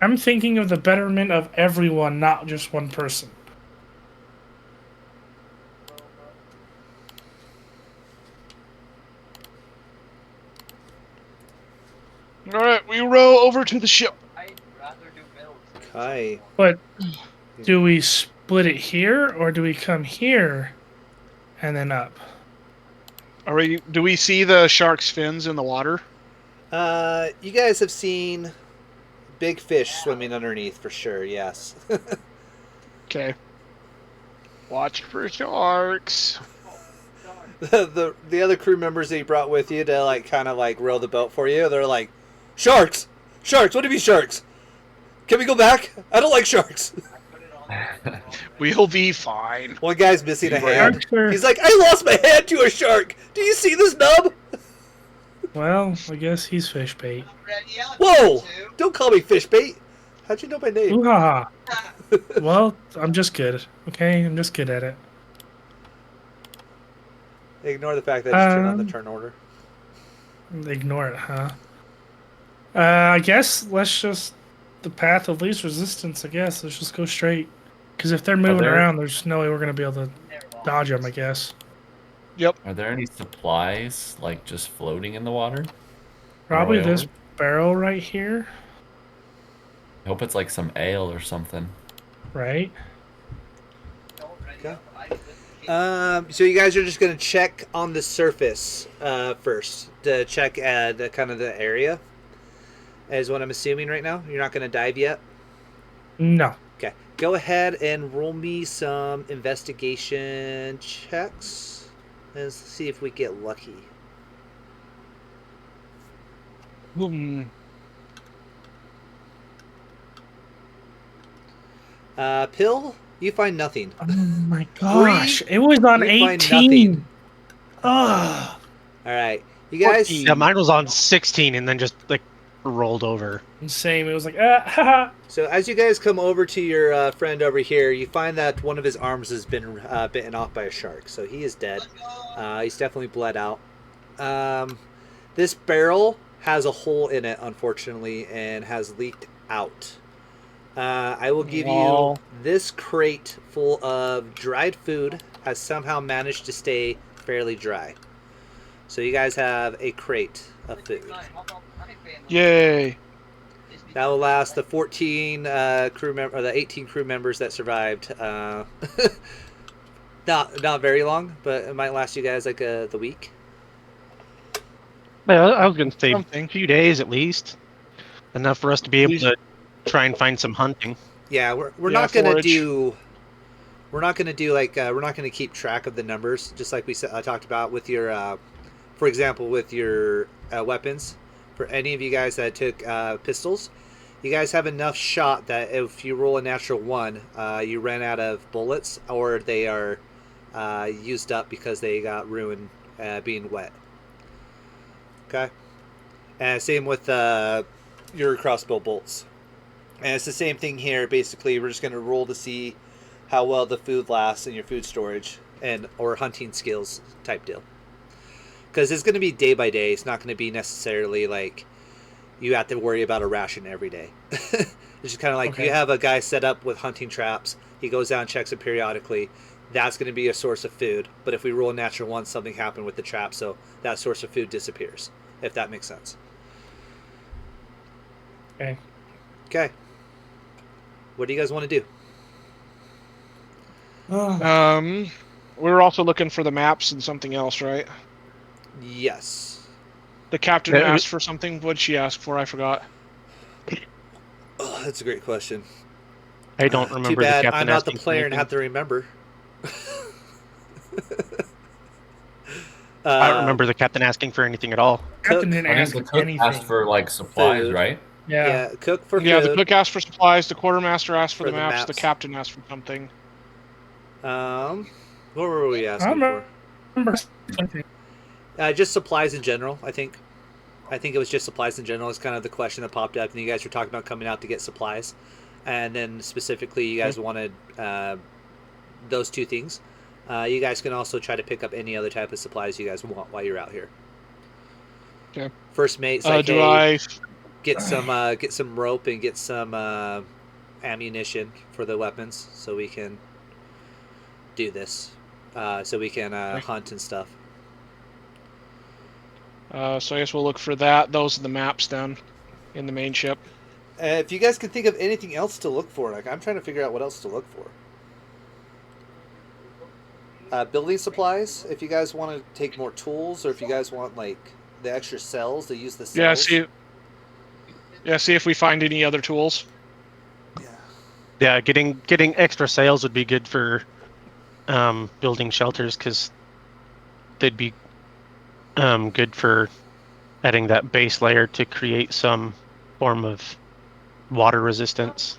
I'm thinking of the betterment of everyone, not just one person. All right, we row over to the ship. I'd rather do builds. Kai. But do we split it here, or do we come here and then up? Do we see the shark's fins in the water? You guys have seen big fish swimming underneath for sure, yes. Okay. Watch for sharks. the other crew members that you brought with you to like kind of like row the boat for you, they're like, sharks! Sharks! What do you mean sharks? Can we go back? I don't like sharks. We'll be fine. One guy's missing a hand. Sure. He's like, I lost my hand to a shark. Do you see this nub? Well, I guess he's fish bait. Whoa! Don't call me fish bait. How'd you know my name? Ooh ha ha. Well, I'm just good. Okay, I'm just good at it. Ignore the fact that I just turned on the Um, turn order. Ignore it, huh? I guess let's just the path of least resistance. I guess let's just go straight. Because if they're moving there- around, there's no way we're gonna be able to dodge them. I guess. Are there any supplies like just floating in the water? Probably Way over? barrel right here, I hope it's like some ale or something. right? Okay. So you guys are just going to check on the surface first to check the kind of the area, is what I'm assuming right now. You're not going to dive yet. No. Okay. Go ahead and roll me some investigation checks. Let's see if we get lucky. Pill, you find nothing. Oh my gosh! Brie, It was on you find 18. nothing. Ugh. All right, you guys. Yeah, mine was on 16 and then just like rolled over. Same. It was like, haha. So as you guys come over to your friend over here, you find that one of his arms has been bitten off by a shark. So he is dead. He's definitely bled out. This barrel has a hole in it, unfortunately, and has leaked out. I will give you this crate full of dried food has somehow managed to stay fairly dry. So you guys have a crate of food. Yay! That will last the 14 crew member, or the 18 crew members that survived. Not very long, but it might last you guys like the week. Well, I was going to say Something. a few days at least, enough for us to be able to try and find some hunting. Yeah, we're Yeah, not gonna forage. do. We're not gonna do like we're not gonna keep track of the numbers, just like we talked about with your, for example, with your weapons. For any of you guys that took pistols, you guys have enough shot that if you roll a natural 1, you ran out of bullets or they are used up because they got ruined being wet. Okay, and same with your crossbow bolts. And it's the same thing here. Basically, we're just going to roll to see how well the food lasts in your food storage and or hunting skills type deal. Because it's going to be day by day. It's not going to be necessarily like you have to worry about a ration every day. It's just kind of like you have a guy set up with hunting traps. He goes down and checks it periodically. That's going to be a source of food. But if we roll a natural 1, something happened with the trap, so that source of food disappears. If that makes sense. Okay. Okay. What do you guys want to do? We were also looking for the maps and something else, right? Yes. The captain Yeah, asked for something. What'd she ask for? I forgot. Oh, that's a great question. I don't remember Too bad the captain I'm not the asking for player and anything. have to remember. I don't remember the captain asking for anything at all. Captain didn't I think ask the cook anything. asked for like supplies, Food. right? Yeah. Cook for Yeah, the food. cook asked for supplies. The quartermaster asked for the the maps. The maps. captain asked for something. What were we I asking for? remember something. Just supplies in general, I think. I think it was just supplies in general. It's kind of the question that popped up, and you guys were talking about coming out to get supplies, and then specifically, you guys wanted those two things. You guys can also try to pick up any other type of supplies you guys want while you're out here. Okay. First mate's like, Do hey, I? get some rope and get some ammunition for the weapons so we can do this. So we can hunt and stuff. So I guess we'll look for that. Those are the maps then, in the main ship. If you guys can think of anything else to look for, like I'm trying to figure out what else to look for. Building supplies. If you guys want to take more tools, or if you guys want like the extra cells to use the cells. See if we find any other tools. Yeah, getting extra sails would be good for building shelters because they'd be good for adding that base layer to create some form of water resistance.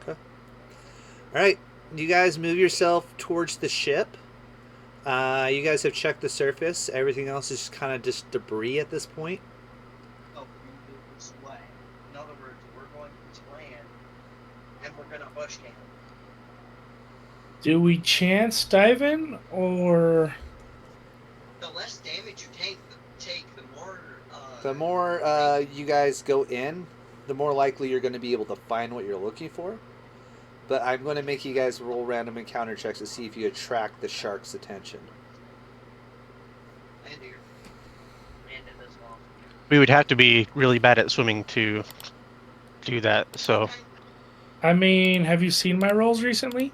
Okay. All right, you guys move yourself towards the ship. You guys have checked the surface. Everything else is kind of just debris at this point. Oh, we move this way. In other words, we're going to land, and we're going to bush camp. Do we chance dive in or? The less damage you take, the more. The more you guys go in, the more likely you're going to be able to find what you're looking for. But I'm going to make you guys roll random encounter checks to see if you attract the shark's attention. And here. And in this one. We would have to be really bad at swimming to do that. So I mean, have you seen my rolls recently?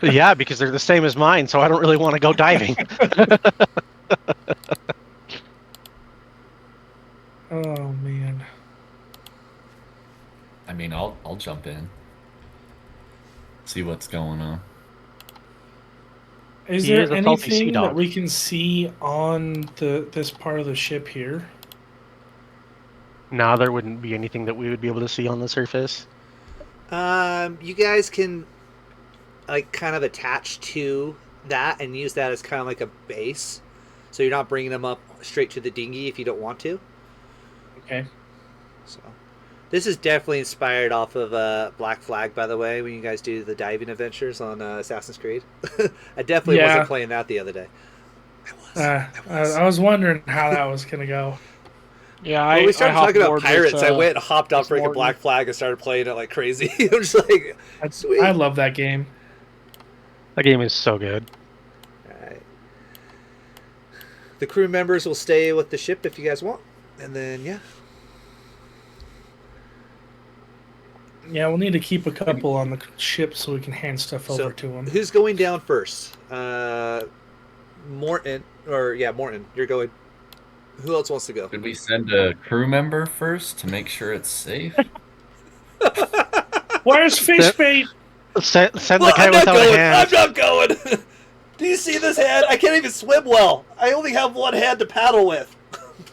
yeah, because they're the same as mine, so I don't really want to go diving. Oh man. I mean, I'll jump in. See what's going on. Is He there is a salty sea anything that dog. we can see on this part of the ship here? No, there wouldn't be anything that we would be able to see on the surface. You guys can like kind of attach to that and use that as kind of like a base, so you're not bringing them up straight to the dinghy if you don't want to. Okay. So, this is definitely inspired off of Black Flag, by the way. When you guys do the diving adventures on Assassin's Creed, I definitely Yeah. wasn't playing that the other day. I was wondering how that was gonna go. Yeah, When we started talking about pirates, I went and hopped off with freaking Morton. Black Flag and started playing it like crazy. I'm just like, sweet. I love that game. That game is so good. Alright. The crew members will stay with the ship if you guys want. And then, yeah. Yeah, we'll need to keep a couple on the ship so we can hand stuff over So, to them. who's going down first? Morton. Morton, you're going. Who else wants to go? Could we send a crew member first to make sure it's safe? Where's fish bait? Send the Well, guy I'm not without a going. hand. I'm not going. Do you see this hand? I can't even swim well. I only have one hand to paddle with.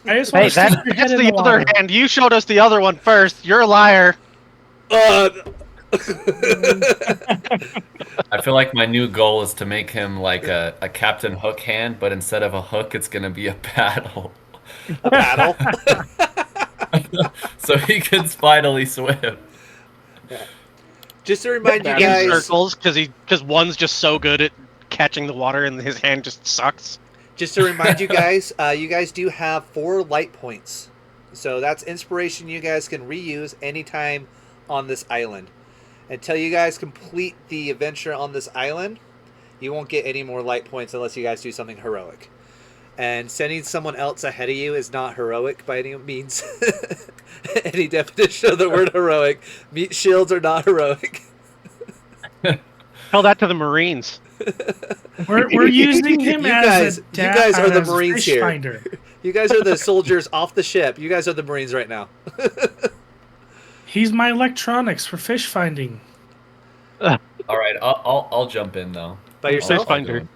I just want Hey, to stick that's your head the in the other water. hand. You showed us the other one first. You're a liar. Uh, I feel like my new goal is to make him like a Captain Hook hand, but instead of a hook, it's gonna be a paddle. a paddle. So he can finally swim. Just to remind you In guys, circles because one's just so good at catching the water and his hand just sucks. you guys do have 4 light points. So that's inspiration you guys can reuse anytime on this island. Until you guys complete the adventure on this island, you won't get any more light points unless you guys do something heroic. And sending someone else ahead of you is not heroic by any means. Any definition of the word heroic. Meat shields are not heroic. Tell that to the Marines. We're using him You as guys are the as a Marines fish here. finder. You guys are the soldiers off the ship. You guys are the Marines right now. He's my electronics for fish finding. All right, I'll jump in though. By yourself? Fish finder.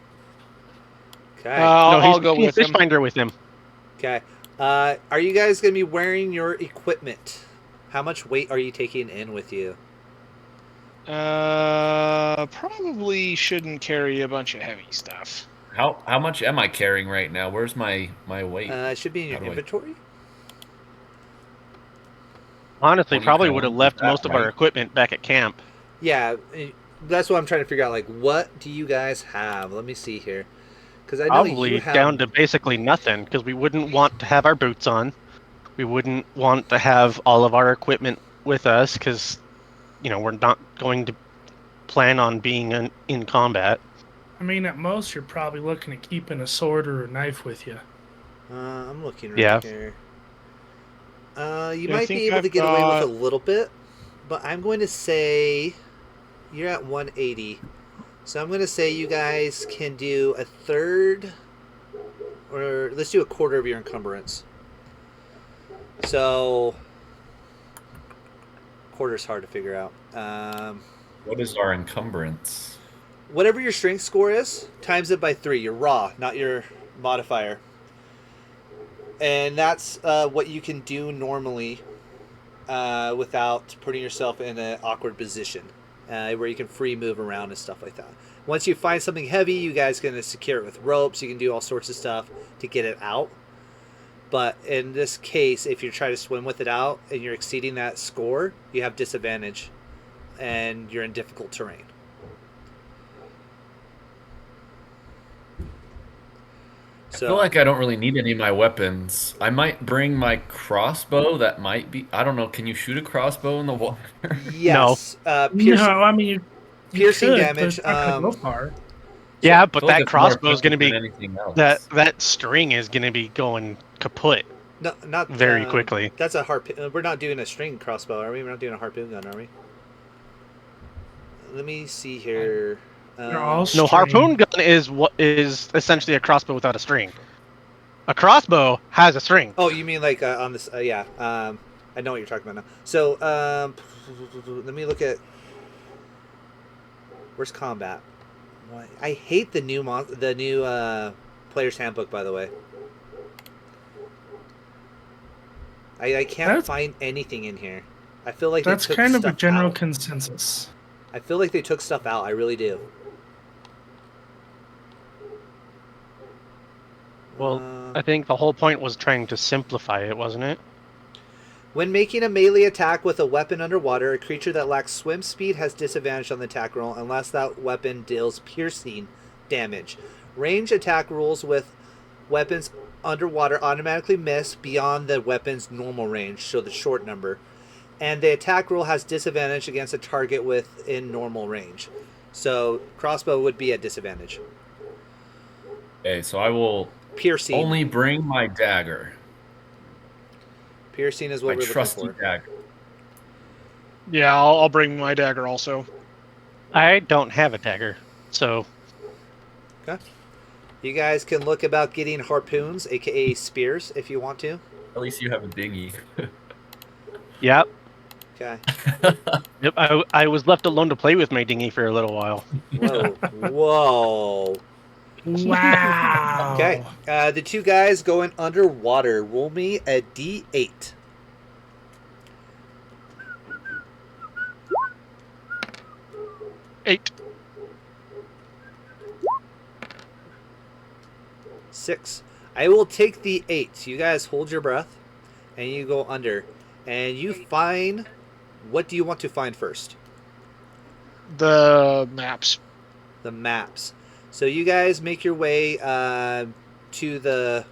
Okay. I'll go he's with fish him. finder with him. Okay. Are you guys going to be wearing your equipment? How much weight are you taking in with you? Probably shouldn't carry a bunch of heavy stuff. How much am I carrying right now? Where's my weight? It should be in your How do I- inventory. Honestly, 20 probably would have pounds, left is that most of our right? equipment back at camp. Yeah, that's what I'm trying to figure out. Like, what do you guys have? Let me see here. Because I know Probably you have... down to basically nothing, because we wouldn't want to have our boots on. We wouldn't want to have all of our equipment with us, because, we're not going to plan on being in combat. I mean, at most, you're probably looking at keeping a sword or a knife with you. I'm looking right Yeah. here. You Yeah, I might think be able to I've get away with got- a little bit, but I'm going to say you're at 180. So I'm going to say you guys can do a third, or let's do a quarter of your encumbrance. So, quarter's hard to figure out. What is our encumbrance? Whatever your strength score is, times it by 3. Your raw, not your modifier. And that's what you can do normally without putting yourself in an awkward position where you can free move around and stuff like that. Once you find something heavy, you guys can secure it with ropes. You can do all sorts of stuff to get it out. But in this case, if you're trying to swim with it out and you're exceeding that score, you have disadvantage and you're in difficult terrain. I feel like I don't really need any of my weapons. I might bring my crossbow. That might be. I don't know. Can you shoot a crossbow in the water? Yes. Piercing, No, I mean, you piercing could, damage. But it's not gonna go far. Yeah, I but feel like that it's more crossbow is going to effective be than anything else. that string is going to be going kaput. No, not very quickly. That's a harpoon. We're not doing a string crossbow, are we? We're not doing a harpoon gun, are we? Let me see here. They're all No, string. harpoon gun is what is essentially a crossbow without a string. A crossbow has a string. Oh, you mean like on this? Yeah. I know what you're talking about now. So, let me look at. Where's combat? What? I hate the new player's handbook. By the way, I can't find anything in here. I feel like that's they took kind of a stuff general out. consensus. I feel like they took stuff out. I really do. Well, I think the whole point was trying to simplify it, wasn't it? When making a melee attack with a weapon underwater, a creature that lacks swim speed has disadvantage on the attack roll unless that weapon deals piercing damage. Range attack rolls with weapons underwater automatically miss beyond the weapon's normal range, so the short number. And the attack roll has disadvantage against a target within normal range. So crossbow would be at disadvantage. Okay, so I will Piercing. only bring my dagger. Piercing is what My we're looking trusty for. dagger. Yeah, I'll bring my dagger also. I don't have a dagger, so Okay. You guys can look about getting harpoons, aka spears, if you want to. At least you have a dinghy. yep. Okay. Yep. I was left alone to play with my dinghy for a little while. Whoa. Whoa. Wow. Okay. The two guys going underwater. Roll me a D8. Eight. 6. I will take the 8. You guys hold your breath, and you go under, and you find. What do you want to find first? The maps. The maps. So you guys make your way to the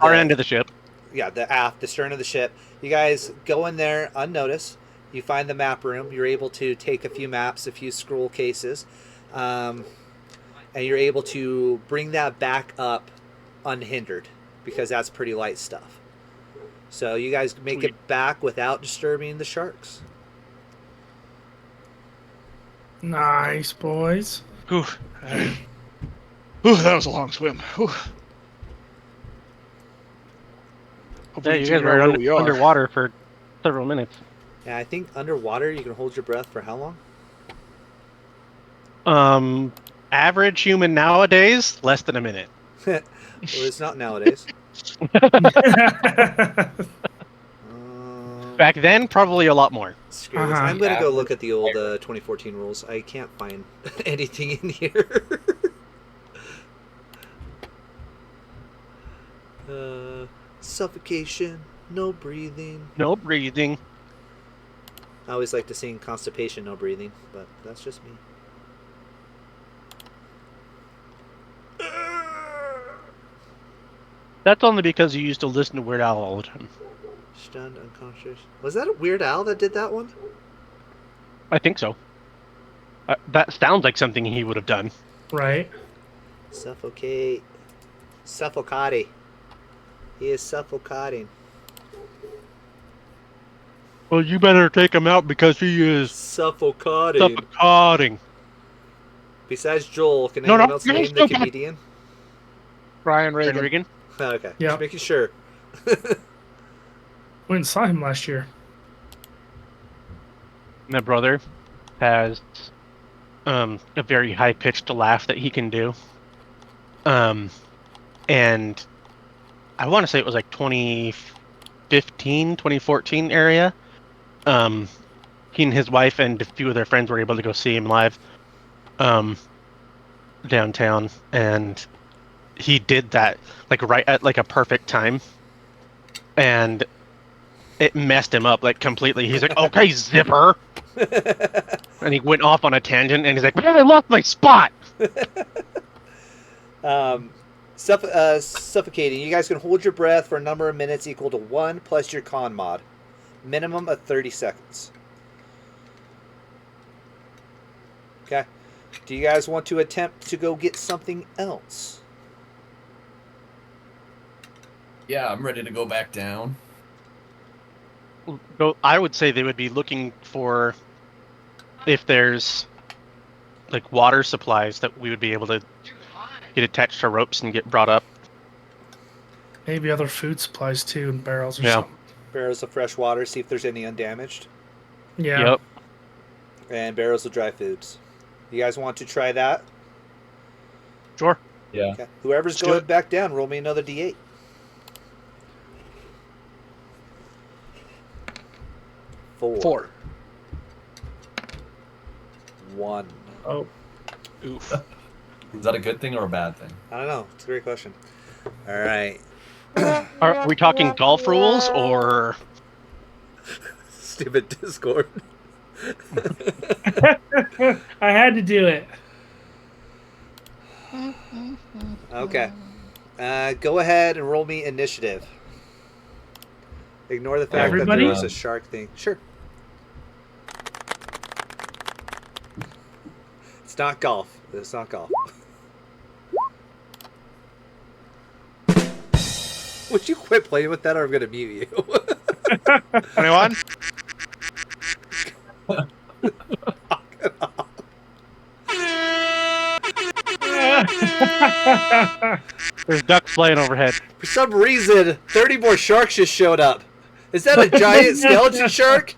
Our end of the ship. Yeah, the stern of the ship. You guys go in there unnoticed. You find the map room. You're able to take a few maps, a few scroll cases, and you're able to bring that back up unhindered because that's pretty light stuff. So you guys make it back without disturbing the sharks. Nice, boys. Whew. Whew, that was a long swim. Whew. Hope Yeah, we you get guys to were where we are. underwater for several minutes. Yeah, I think underwater you can hold your breath for how long? Average human nowadays, less than a minute. Well, it's not nowadays. Back then, probably a lot more. Screw this. Uh-huh. I'm going to go look at the old 2014 rules. I can't find anything in here. Suffocation, no breathing. No breathing. I always like to sing constipation, no breathing, but that's just me. That's only because you used to listen to Weird Al all the time. Stunned, unconscious. Was that a Weird Al that did that one? I think so. That sounds like something he would have done. Right. Suffocate. Suffocati. He is suffocating. Well, you better take him out because he is Suffocating. suffocating. Besides Joel, can No, anyone no, else no, name the stupid. comedian? Brian Ren Reagan. Regan? Okay, Yeah. just making sure. Went and saw him last year. My brother has a very high pitched laugh that he can do. And I want to say it was like 2015, 2014 area. He and his wife and a few of their friends were able to go see him live downtown, and he did that like right at like a perfect time, and it messed him up like completely. He's like, "Okay, zipper," and he went off on a tangent, and he's like, "Man, I lost my spot." Suffocating. You guys can hold your breath for a number of minutes equal to 1 plus your con mod. Minimum of 30 seconds. Okay. Do you guys want to attempt to go get something else? Yeah, I'm ready to go back down. I would say they would be looking for if there's like water supplies that we would be able to get attached to ropes and get brought up. Maybe other food supplies too, and barrels or Yeah. something. Barrels of fresh water, see if there's any undamaged. Yeah. Yep. And barrels of dry foods. You guys want to try that? Sure. Yeah. Okay. Whoever's Let's do going it. back down, roll me another d8. 4. 1. Oh, Oof. Is that a good thing or a bad thing? I don't know. It's a great question. All right. Are we talking golf rules or? Stupid Discord. I had to do it. Okay. Go ahead and roll me initiative. Ignore the fact Everybody? that there was a shark thing. Sure. It's not golf. It's not golf. Would you quit playing with that or I'm going to mute you? 21? There's ducks flying overhead. For some reason, 30 more sharks just showed up. Is that a giant skeleton shark?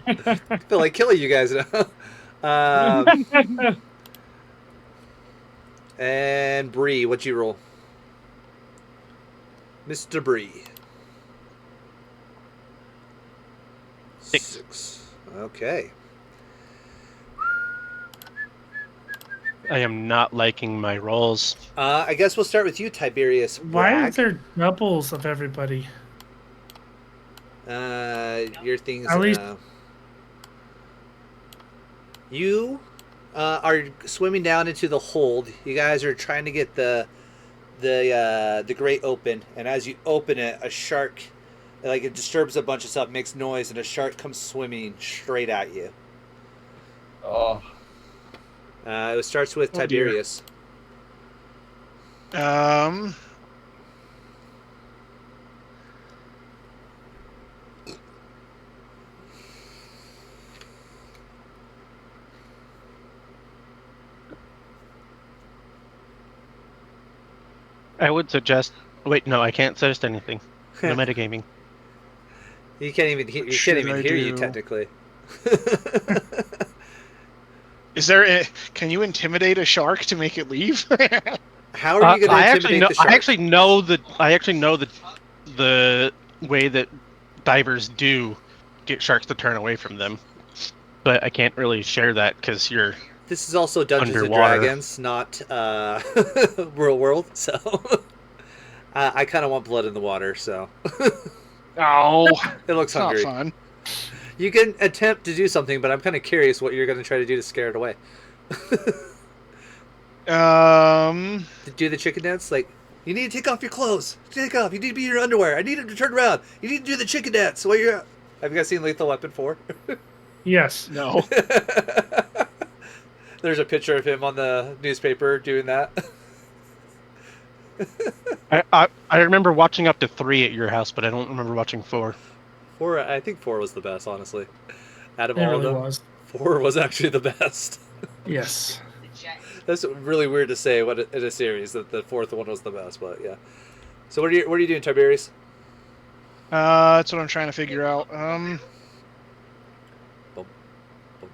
I feel like killing you guys now. And Brie, what'd you roll? Mr. Brie. 6. Okay. I am not liking my rolls. I guess we'll start with you, Tiberius. Why Bragg. is there doubles of everybody? Your things. At least- You are swimming down into the hold. You guys are trying to get the grate open, and as you open it, a shark, like, it disturbs a bunch of stuff, makes noise, and a shark comes swimming straight at you. Oh. It starts with Oh, dear. Tiberius. I would suggest. Wait, no, I can't suggest anything. No metagaming. You can't even hear. You Should can't even I hear you do- technically. Is there can you intimidate a shark to make it leave? How are you going I to actually intimidate know. the shark? I actually know the way that divers do get sharks to turn away from them, but I can't really share that because you're. This is also Dungeons Underwater. and Dragons, not Real World, so I kind of want blood in the water, so Oh, it looks it's not hungry. fun. You can attempt to do something, but I'm kind of curious what you're going to try to do to scare it away. Do the chicken dance? Like, you need to take off your clothes. Take off. You need to be in your underwear. I need him to turn around. You need to do the chicken dance while you're... Have you guys seen Lethal Weapon 4? Yes. No. There's a picture of him on the newspaper doing that. I remember watching up to 3 at your house, but I don't remember watching 4. 4, I think 4 was the best, honestly. Out of It all really of them, was. 4 was actually the best. Yes. That's really weird to say in a series that the 4th one was the best, but yeah. So what are you doing, Tiberius? That's what I'm trying to figure out. Boom, boom, boom.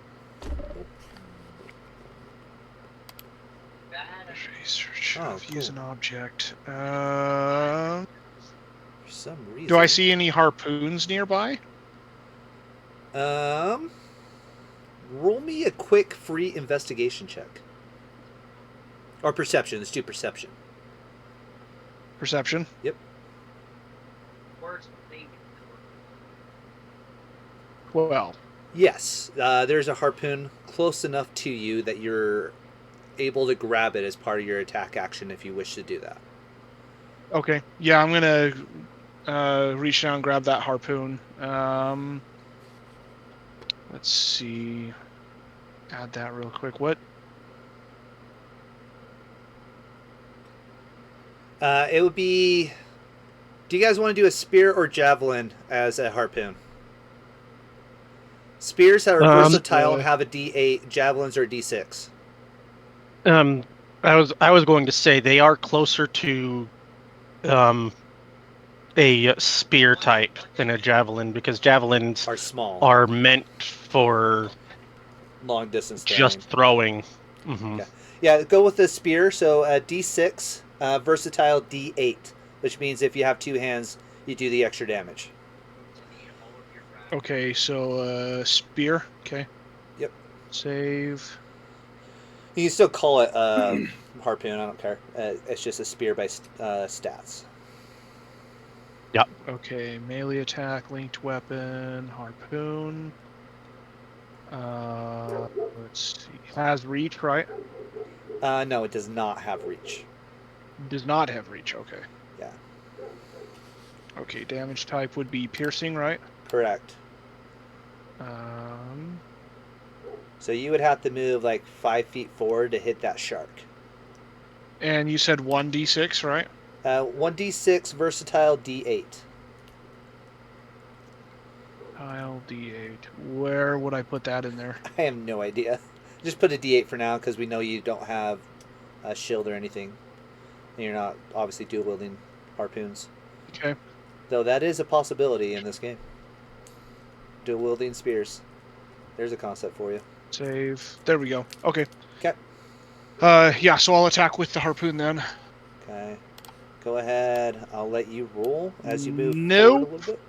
Research. Oh, Use cool. an object. For some reason. Do I see any harpoons nearby? Roll me a quick free investigation check. Or perception. Let's do perception. Perception. Yep. Well, Yes. There's a harpoon close enough to you that you're able to grab it as part of your attack action if you wish to do that. okay. Yeah, I'm gonna reach down and grab that harpoon. Let's see. Add that real quick. What? It would be Do you guys want to do a spear or javelin as a harpoon? Spears are versatile and have a D8. Javelins are D6. I was going to say they are closer to a spear type than a javelin, because javelins Are small. are meant for Long distance throwing. just throwing. Mm-hmm. Yeah, go with the spear. So D6, versatile D8, which means if you have two hands, you do the extra damage. Okay, so spear. Okay. Yep. Save. You can still call it harpoon. I don't care. It's just a spear by stats. Okay, melee attack, linked weapon, harpoon. Let's see. Has reach, right? No, it does not have reach. Does not have reach. Okay. Yeah. Okay, damage type would be piercing, right? Correct. Um. So you would have to move like 5 feet forward to hit that shark. And you said 1d6, right? 1d6, versatile D8. Tile D8. Where would I put that in there? I have no idea. Just put a D8 for now because we know you don't have a shield or anything. And you're not obviously dual wielding harpoons. Okay. Though that is a possibility in this game. Dual wielding spears. There's a concept for you. Save. There we go. Okay. Okay. Yeah, so I'll attack with the harpoon then. Okay. Go ahead. I'll let you roll as you move No. forward a little bit.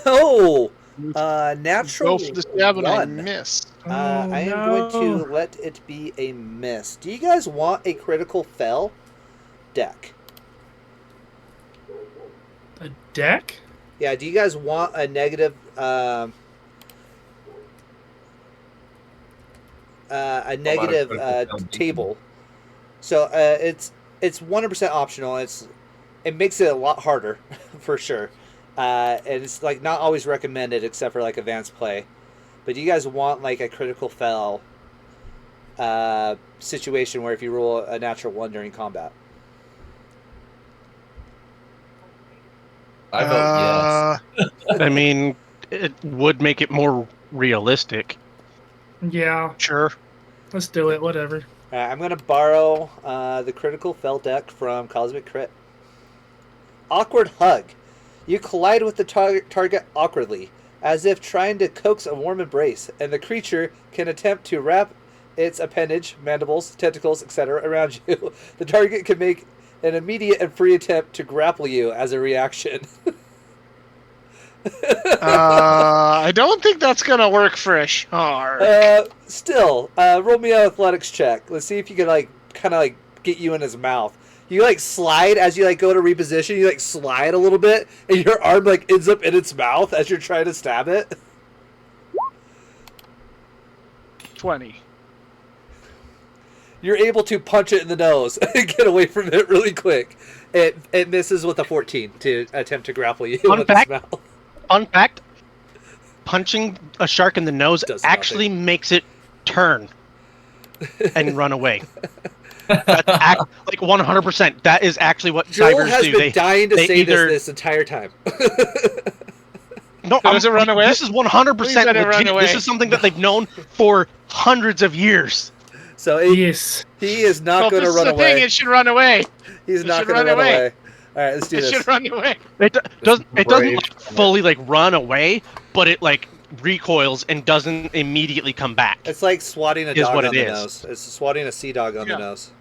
Oh! Natural Go for the stab and I 1. miss. I am going to let it be a miss. Do you guys want a critical fell deck? A deck? Yeah, do you guys want a negative table? So it's 100% optional. It makes it a lot harder for sure. And it's like not always recommended except for like advanced play. But do you guys want like a critical fell situation where if you roll a natural 1 during combat? I vote yes. I mean, it would make it more realistic. Yeah, Sure. let's do it. Whatever. I'm going to borrow the critical fell deck from Cosmic Crit. Awkward hug. You collide with the target awkwardly, as if trying to coax a warm embrace, and the creature can attempt to wrap its appendage, mandibles, tentacles, etc. around you. The target can make an immediate and free attempt to grapple you as a reaction. I don't think that's gonna work for a shark. Still, roll me an athletics check. Let's see if you can kind of get you in his mouth. You slide as you go to reposition. You slide a little bit, and your arm ends up in its mouth as you're trying to stab it. 20. You're able to punch it in the nose and get away from it really quick. It misses with a 14 to attempt to grapple you with its mouth. Fun fact: punching a shark in the nose actually makes it turn and run away. That's 100%. That is actually what Joel divers has do. been dying to say this entire time. No, does it run away? This is 100% legit. This is something that they've known for hundreds of years. So yes, he is not going to run away. Thing, it should run away. He's not going to run away. All right, let's do this. It should run away. It doesn't fully run away, but it recoils and doesn't immediately come back. It's like swatting a dog on the nose. It's swatting a sea dog on the nose.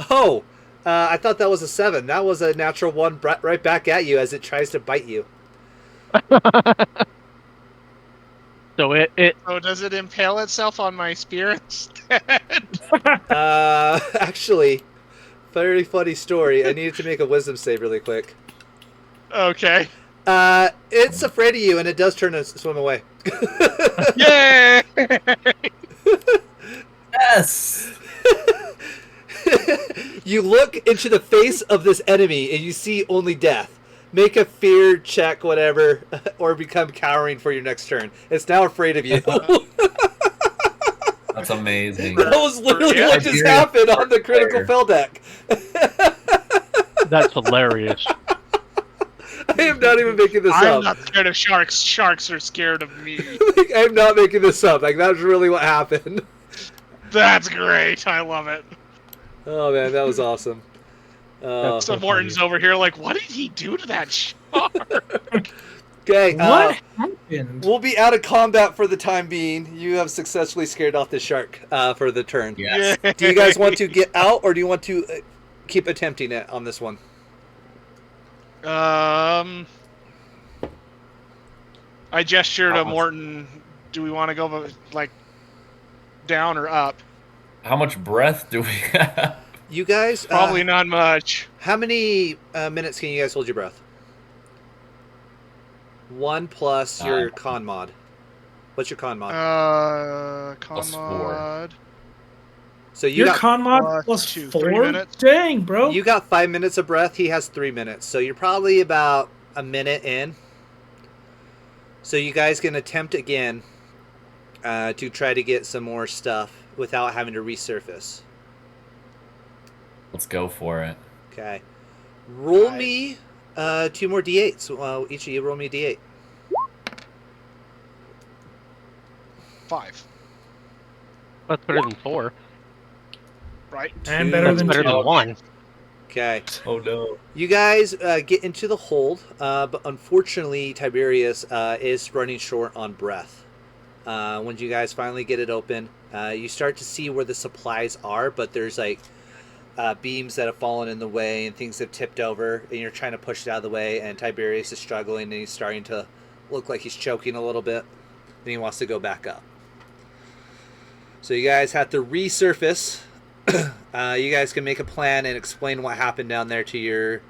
Oh, I thought that was a 7. That was a natural 1 right back at you as it tries to bite you. So So does it impale itself on my spear instead? Actually, very funny story. I needed to make a wisdom save really quick. Okay. It's afraid of you, and it does turn and swim away. Yay! Yes! You look into the face of this enemy, and you see only death. Make a fear check, whatever, or become cowering for your next turn. It's now afraid of you. That's amazing. That was literally what just happened on the critical fell deck. That's hilarious. I am not even making this I'm up. not scared of sharks. Sharks are scared of me. Like, I'm not making this up. Like, that's really what happened. That's great. I love it. Oh man, that was awesome. That's So so Morton's funny. over here like, what did he do to that shark? Okay, What happened? we'll be out of combat for the time being. You have successfully scared off the shark for the turn. Yes. Do you guys want to get out, or do you want to keep attempting it on this one? I gesture to Morton. Do we want to go like down or up? How much breath do we have? You guys, Probably not much. how many minutes can you guys hold your breath? 1 plus your con mod. What's your con mod? Con Plus 4. mod. So you Your got con mod plus plus 3 4? minutes. Dang, bro. you got 5 minutes of breath. He has 3 minutes, so you're probably about a minute in. So you guys can attempt again to try to get some more stuff without having to resurface. Let's go for it. Okay. Roll Nice. me 2 more d8s. Each of you roll me a d8. 5. That's better than 4. Right? And Two. better That's than better 2. than 1. Okay. Oh no. You guys get into the hold, but unfortunately Tiberius is running short on breath. When you guys finally get it open, you start to see where the supplies are, but there's like beams that have fallen in the way and things have tipped over, and you're trying to push it out of the way, and Tiberius is struggling, and he's starting to look like he's choking a little bit, and he wants to go back up. So you guys have to resurface. You guys can make a plan and explain what happened down there to your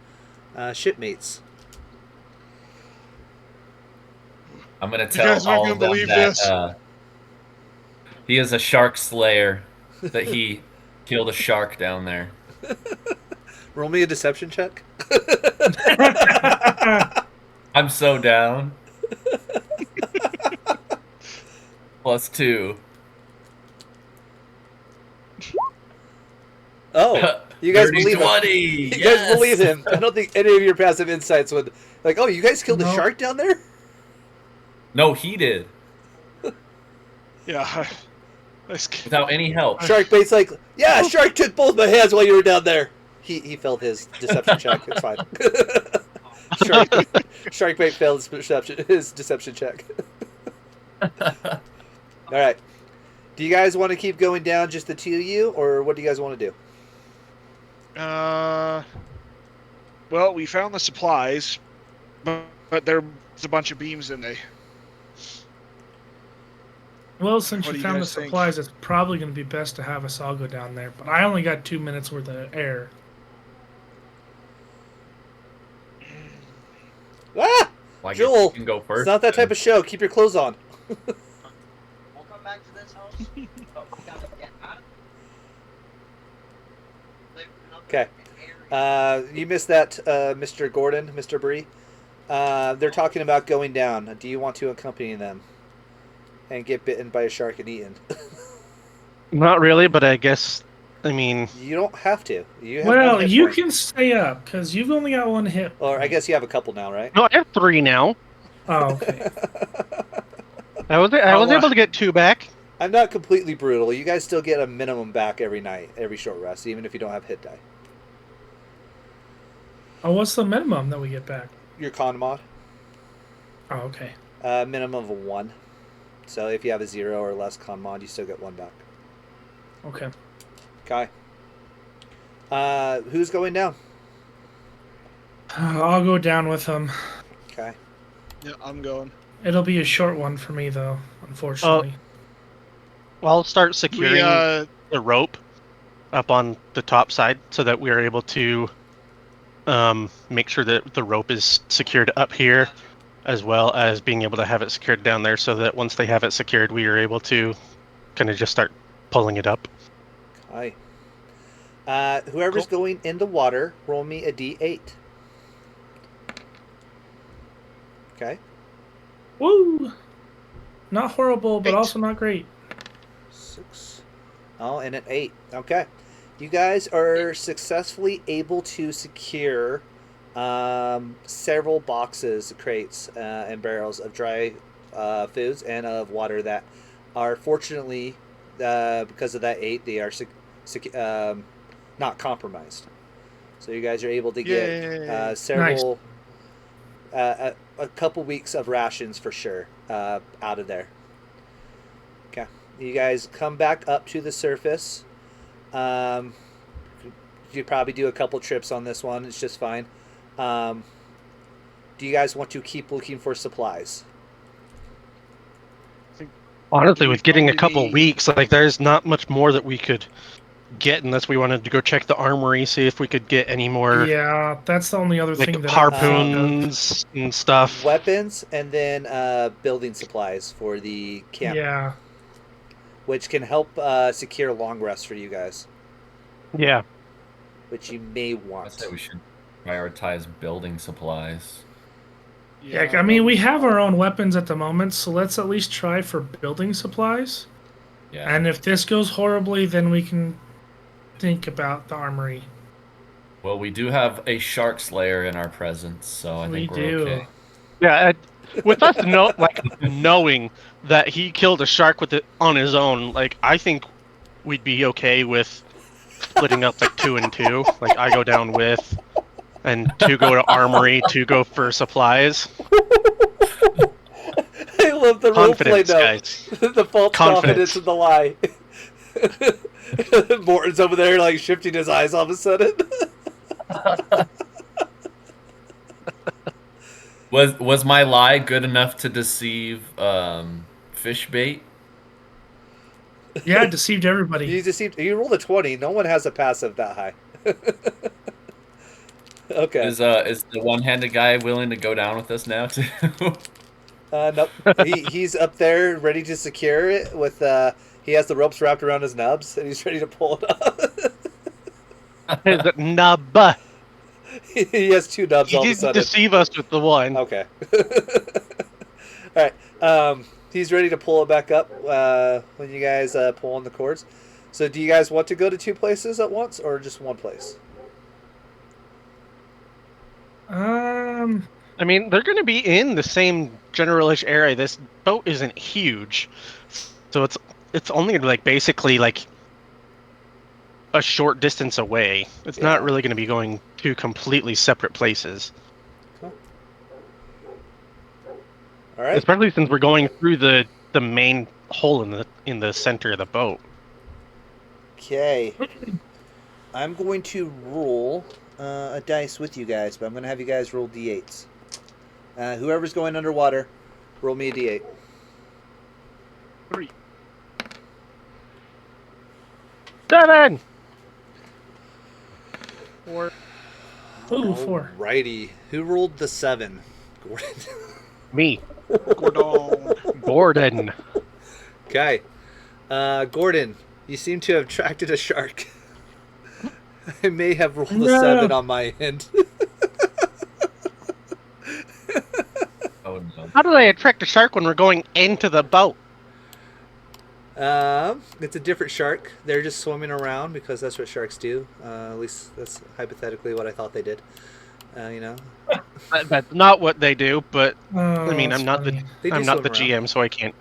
shipmates. I'm gonna guys tell aren't all gonna of them believe that this. he is a shark slayer. That he killed a shark down there. Roll me a deception check. I'm so down. +2. Oh, you guys Dirty believe him. 20. You Yes. guys believe him. I don't think any of your passive insights would like, oh, you guys killed a No. shark down there? No, he did. Yeah. Without any help. Shark bait's like, yeah, shark took both my hands while you were down there. He failed his deception check. It's fine. Shark bait failed his deception check. All right. Do you guys want to keep going down, just the two of you, or what do you guys want to do? Well, we found the supplies, but there's a bunch of beams in there. Well, since What you do you found the guys think? supplies, it's probably going to be best to have us all go down there. But I only got 2 minutes worth of air. Ah! Like Joel, you can go first. It's not that type of show. Keep your clothes on. We'll come back to this house. But we gotta get out of live another Okay. area. You missed that, Mr. Gordon, Mr. Brie. They're talking about going down. Do you want to accompany them and get bitten by a shark and eaten? Not really, but I guess, I mean, You don't have to. You have Well, one hit you point. can stay up because you've only got 1 hit. Or I guess you have a couple now, right? no, I have 3 now. Oh, okay. I was able to get 2 back. I'm not completely brutal. You guys still get a minimum back every night, every short rest, even if you don't have hit die. Oh, what's the minimum that we get back? Your con mod, Oh, okay. minimum of 1. So if you have a 0 or less con mod, you still get 1 back. Okay. Okay. Who's going down? I'll go down with him. Okay. Yeah, I'm going. It'll be a short one for me, though, unfortunately. I'll start securing We, the rope up on the top side so that we are able to make sure that the rope is secured up here, as well as being able to have it secured down there, so that once they have it secured, we are able to kind of just start pulling it up. Hi. Whoever's going in the water, roll me a d8. Okay. Woo! Not horrible, but 8. also not great. 6. Oh, and an 8. Okay. You guys are successfully able to secure several boxes, crates, and barrels of dry foods and of water that are fortunately, because of that 8, they are not compromised. So you guys are able to get several, a couple weeks of rations for sure out of there. Okay. You guys come back up to the surface. You probably do a couple trips on this one. It's just fine. Do you guys want to keep looking for supplies? Honestly, with getting a couple weeks, like there's not much more that we could get unless we wanted to go check the armory, see if we could get any more. Yeah, that's the only other thing like that harpoons and stuff. Weapons and then building supplies for the camp. Yeah. Which can help secure long rests for you guys. Yeah. Which you may I want. say we should prioritize building supplies. Yeah, I mean, we have our own weapons at the moment, so let's at least try for building supplies. Yeah. And if this goes horribly, then we can think about the armory. Well, we do have a shark slayer in our presence, so I think we're okay. Yeah, with us knowing that he killed a shark with it on his own, like I think we'd be okay with splitting up like 2 and 2. Like I go down with, and 2 go to armory, 2 go for supplies. I love the roleplay though. Guys. The false confidence in the lie. Morton's over there like shifting his eyes all of a sudden. Was my lie good enough to deceive fish bait? Yeah, deceived everybody. You rolled a 20. No one has a passive that high. Okay. Is the one-handed guy willing to go down with us now too? Nope. He's up there ready to secure it with he has the ropes wrapped around his nubs and he's ready to pull it up. His nub. He has 2 nubs all of a He sudden. didn't deceive us with the one. Okay. Alright. He's ready to pull it back up when you guys pull on the cords. So do you guys want to go to 2 places at once or just 1 place? I mean, they're going to be in the same generalish area. This boat isn't huge, so it's only like basically like a short distance away. It's not really going to be going to completely separate places. Cool. All right. Especially since we're going through the main hole in the center of the boat. Okay. I'm going to roll a dice with you guys, but I'm going to have you guys roll d8s. Whoever's going underwater, roll me a d8. 3. 7. 4. Ooh, 4. Alrighty. Who rolled the 7? Gordon. Me. Gordon. Gordon. Okay. Gordon, you seem to have attracted a shark. I may have rolled a 7 on my end. Oh no. How do they attract a shark when we're going into the boat? It's a different shark. They're just swimming around because that's what sharks do. At least that's hypothetically what I thought they did. You know. That's not what they do, but Oh, I mean, that's I'm not funny. They the swim GM, so I can't.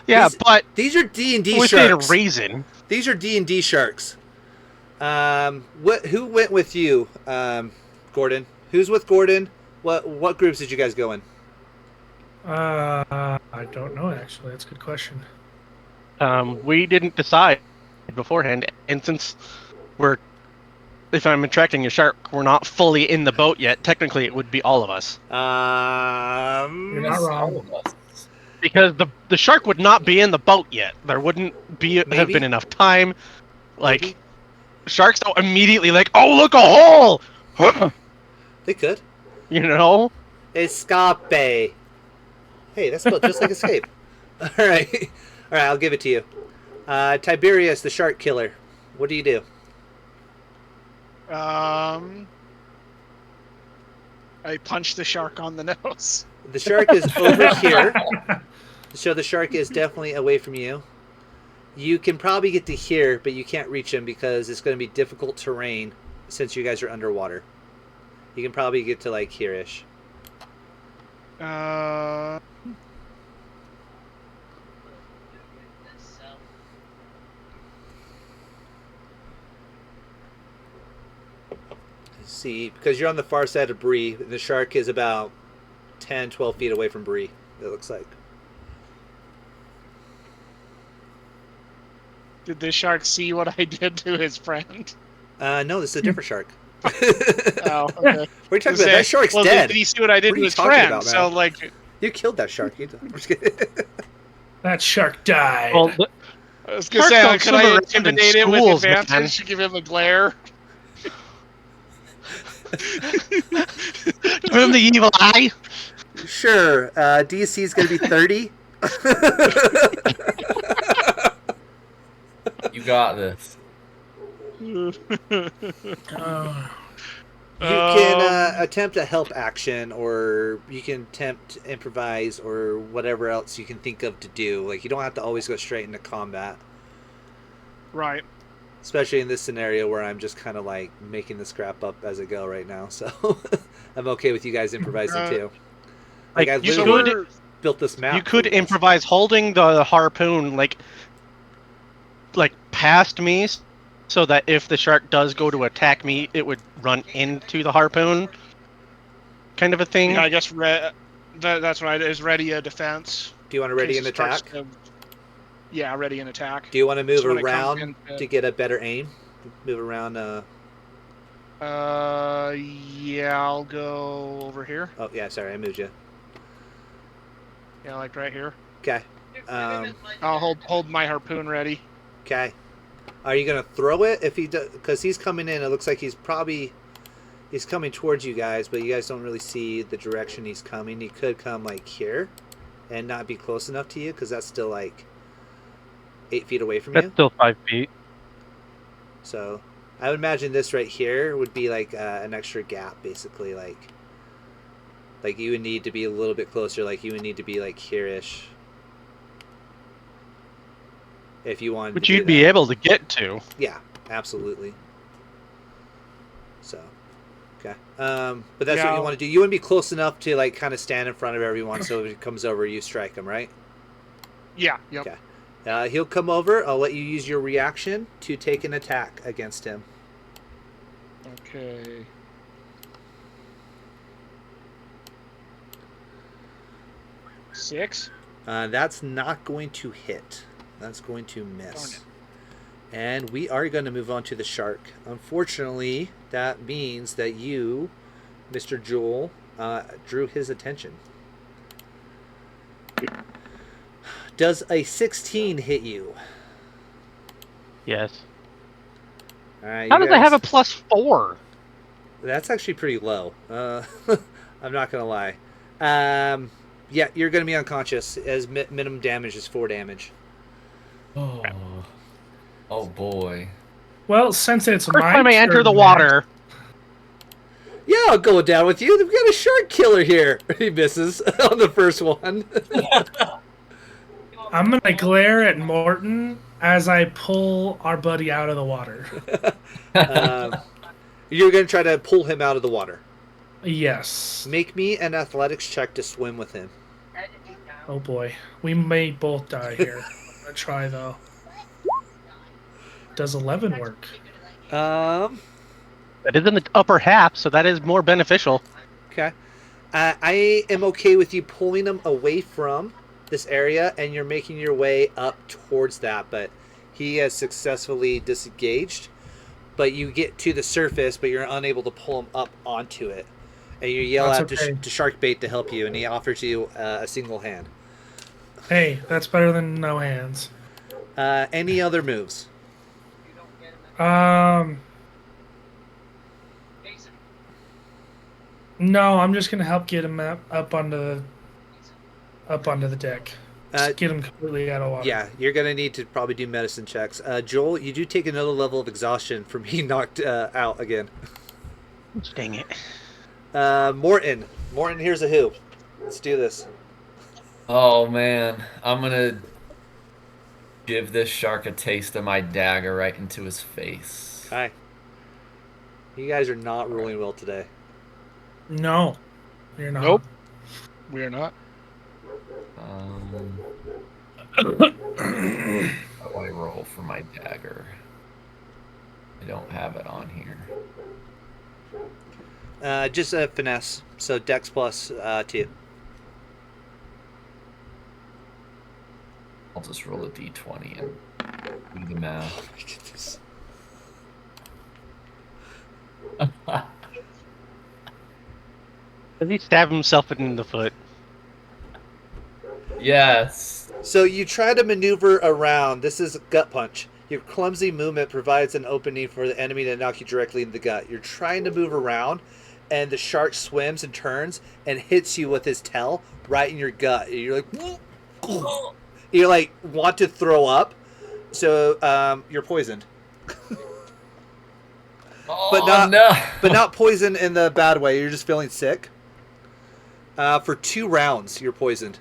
Yeah, but these are D&D within sharks. a reason. These are D&D sharks. Who went with you, Gordon? Who's with Gordon? What groups did you guys go in? I don't know, actually. That's a good question. We didn't decide beforehand, and since if I'm attracting a shark, we're not fully in the boat yet. Technically, it would be all of us. You're not wrong. Because the shark would not be in the boat yet. There wouldn't have been enough time. Like, Maybe. Sharks don't immediately like, oh, look, a hole! They could. You know? Escape. Hey, that's spelled just like escape. All right, I'll give it to you. Tiberius, the shark killer. What do you do? I punch the shark on the nose. The shark is over here. So the shark is definitely away from you. You can probably get to here, but you can't reach him because it's going to be difficult terrain since you guys are underwater. You can probably get to like here-ish. See, because you're on the far side of Brie, and the shark is about 10, 12 feet away from Brie, it looks like. Did this shark see what I did to his friend? No, this is a different shark. Oh, okay. What are you talking about? That shark's dead. Did he see what I did What are to you his talking friend? about, man? So, like... You killed that shark. I'm just kidding. That shark died. Well, I was going to Sharks say, don't could swim I around in intimidate him with schools, advantage to give him a glare? give him the evil eye. Sure. DC is going to be 30. You got this. You can attempt a help action, or you can attempt to improvise, or whatever else you can think of to do. Like, you don't have to always go straight into combat. Right. Especially in this scenario where I'm just kind of like making the scrap up as I go right now. So I'm okay with you guys improvising too. Like, I you literally could built this map. you could for guys. improvise holding the harpoon like past me, so that if the shark does go to attack me, it would run into the harpoon, kind of a thing. Yeah, I guess that's right. Is ready a defense? Do you want to ready an In case the attack? shark's Yeah, ready an attack. Do you want to move So when it comes around in, to get a better aim? Move around. Yeah, I'll go over here. Oh yeah, sorry, I moved you. Yeah, like right here. Okay. I'll hold my harpoon ready. Okay. Are you gonna throw it if he does? Because he's coming in. It looks like he's coming towards you guys, but you guys don't really see the direction he's coming. He could come like here, and not be close enough to you because that's still like 8 feet away from That's you. still 5 feet. So I would imagine this right here would be like an extra gap, basically. Like you would need to be a little bit closer. Like you would need to be like here-ish. If you wanted Which to do you'd be that. able to get to. Yeah, absolutely. So, okay. But that's what you want to do. You want to be close enough to like kind of stand in front of everyone, so if he comes over, you strike him, right? Yeah. Yep. Okay. He'll come over. I'll let you use your reaction to take an attack against him. Okay. Six. That's not going to hit. That's going to Darn miss. it. And we are going to move on to the shark. Unfortunately, that means that you, Mr. Joel, drew his attention. Does a 16 hit you? Yes. All right, How you does it have a guys- +4? That's actually pretty low. I'm not going to lie. Yeah, you're going to be unconscious, as minimum damage is 4 damage. Oh boy. Well, since it's First my time I enter turn the next- water. Yeah, I'll go down with you. We've got a shark killer here. He misses on the first one. I'm gonna glare at Morton as I pull our buddy out of the water. You're going to try to pull him out of the water. Yes. Make me an athletics check to swim with him. Oh boy, we may both die here. I'm gonna try though. Does 11 work? That is in the upper half, so that is more beneficial. Okay. I am okay with you pulling him away from this area, and you're making your way up towards that, but he has successfully disengaged. But you get to the surface, but you're unable to pull him up onto it. And you yell That's out okay. to Sharkbait to help you, and he offers you a single hand. Hey, that's better than no hands. Any other moves? No, I'm just gonna help get him up onto the deck. Just get him completely out of water. Yeah, you're going to need to probably do medicine checks. Joel, you do take another level of exhaustion from being knocked out again. Dang it. Morton, here's a who. Let's do this. Oh man, I'm gonna Give this shark a taste of my dagger right into his face. Hi. You guys are not rolling well today. No, you're not. Nope. We are not. How do I roll for my dagger? I don't have it on here. Just a finesse. So Dex plus 2. I'll just roll a d20 and do the math. Oh my goodness. Does he stab himself in the foot? Yes. So you try to maneuver around. This is a gut punch. Your clumsy movement provides an opening for the enemy to knock you directly in the gut. You're trying to move around, and the shark swims and turns and hits you with his tail right in your gut. And you're like, you like want to throw up. So you're poisoned. Oh, no. But not poisoned in the bad way. You're just feeling sick. For 2 rounds, you're poisoned.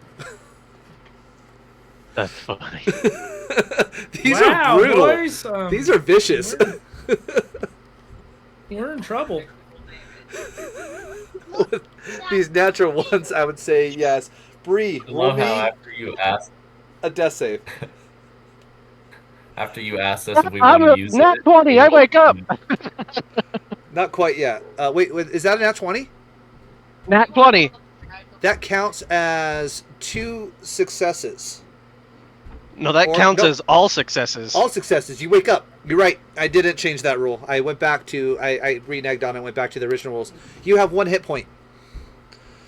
That's funny. These Wow, are brutal. boys, These are vicious. We're in trouble. These natural ones, I would say yes. Brie, I roll love me how after you asked a death save. us if we want to use Nat it. 20, I wake up! Not quite yet. Wait, is that a nat 20? Nat 20. That counts as 2 successes. No, that Or- counts no. as all successes. All successes. You wake up. You're right. I didn't change that rule. I went back to, I reneged on it and went back to the original rules. You have 1 hit point.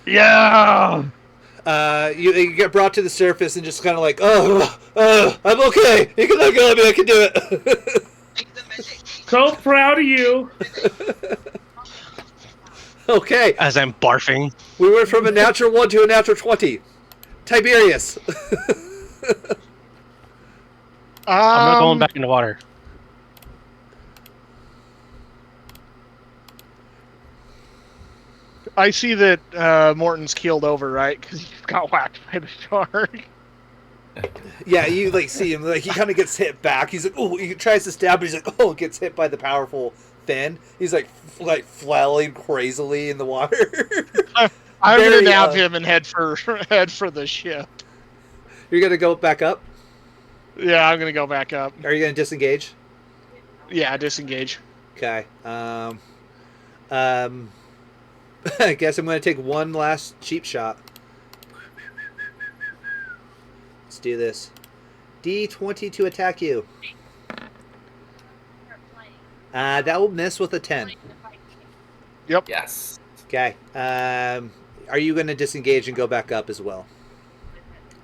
Yeah! You get brought to the surface and just kind of like, I'm okay. You can let go of me. I can do it. So proud of you. Okay. As I'm barfing. We went from a natural 1 to a natural 20. Tiberius. I'm not going back in the water. I see that Morton's keeled over, right? Because he just got whacked by the shark. Yeah, you like see him like he kind of gets hit back. He's like, oh, he tries to stab, but he's like, oh, gets hit by the powerful fin. He's like flailing crazily in the water. I'm Very, gonna nab him and head for the ship. You're gonna go back up. Yeah, I'm gonna go back up. Are you gonna disengage? Yeah, disengage. Okay. I guess I'm gonna take one last cheap shot. Let's do this. D20 to attack you. That will miss with a 10. Yep. Yes. Okay. Are you going to disengage and go back up as well?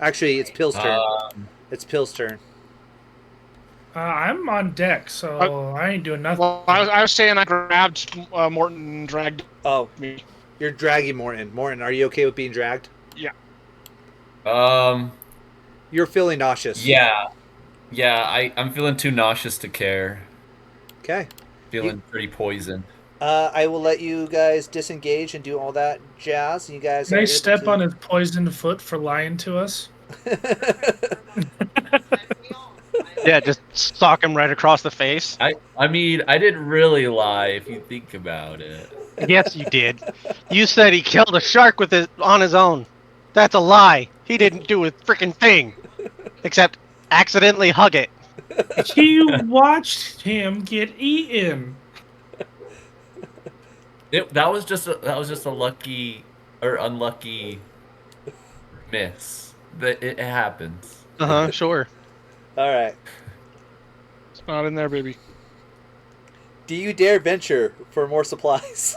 Actually, it's Pill's turn. It's Pill's turn. I'm on deck, so I ain't doing nothing. Well, I was saying I grabbed Morton and dragged Oh, me. you're dragging Morton. Morton, are you okay with being dragged? Yeah. You're feeling nauseous. Yeah. Yeah, I'm feeling too nauseous to care. Okay. Feeling pretty poisoned. I will let you guys disengage and do all that jazz. You guys Can are I able step to... on his poisoned foot for lying to us? Yeah, just sock him right across the face. I mean, I didn't really lie if you think about it. Yes, you did. You said he killed a shark on his own. That's a lie. He didn't do a freaking thing, except accidentally hug it. You watched him get eaten. That was just a lucky or unlucky miss. It happens. Sure. All right. It's not in there, baby. Do you dare venture for more supplies?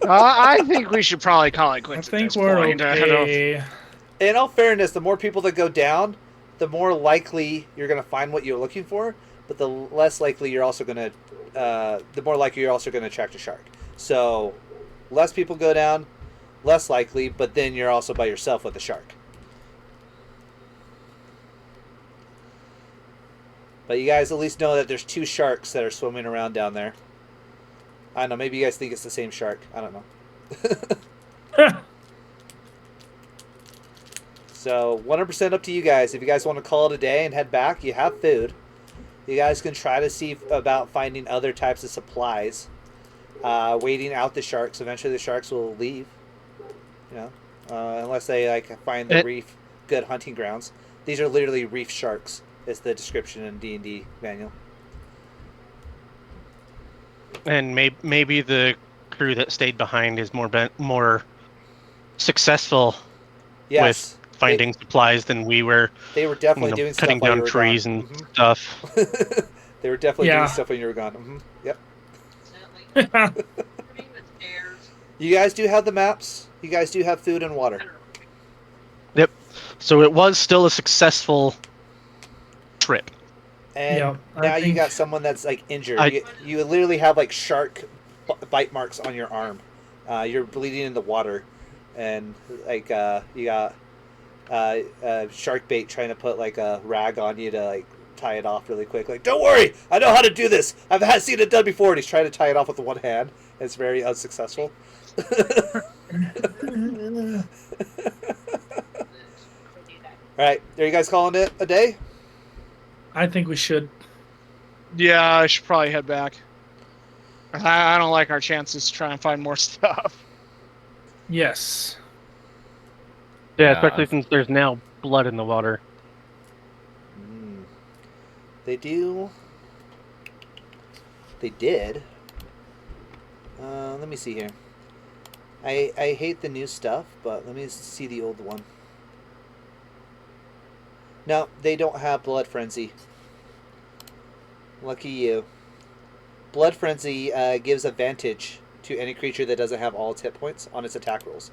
I think we should probably call it I quits. think at this we're point. okay. In all fairness, the more people that go down, the more likely you're going to find what you're looking for, but the less likely you're also going to, the more likely you're also going to attract a shark. So, less people go down, less likely, but then you're also by yourself with a shark. But you guys at least know that there's 2 sharks that are swimming around down there. I don't know, maybe you guys think it's the same shark. I don't know. So 100% up to you guys. If you guys want to call it a day and head back, you have food. You guys can try to see about finding other types of supplies. Waiting out the sharks. Eventually the sharks will leave. You know, unless they like find the reef good hunting grounds. These are literally reef sharks. Is the description in D&D manual. And maybe the crew that stayed behind is more successful Yes, with finding supplies than we were. They were definitely doing cutting stuff while down you were trees gone. and stuff. They were definitely Yeah. doing stuff when you were gone. Yep. Incidentally, with stairs. You guys do have the maps. You guys do have food and water. Yep. So it was still a successful trip. And Yeah, I now you think- got someone that's like injured. I- You literally have like shark bite marks on your arm. You're bleeding in the water, and like you got shark bait trying to put like a rag on you to like tie it off really quick. Like, don't worry, I know how to do this. I've seen it done before. And he's trying to tie it off with one hand. It's very unsuccessful. All right, are you guys calling it a day? I think we should. Yeah, I should probably head back. I don't like our chances to try and find more stuff. Yes. Yeah, Yeah. especially since there's now blood in the water. They do. They did. Let me see here. I hate the new stuff, but let me see the old one. No, they don't have Blood Frenzy. Lucky you. Blood Frenzy gives advantage to any creature that doesn't have all its hit points on its attack rolls.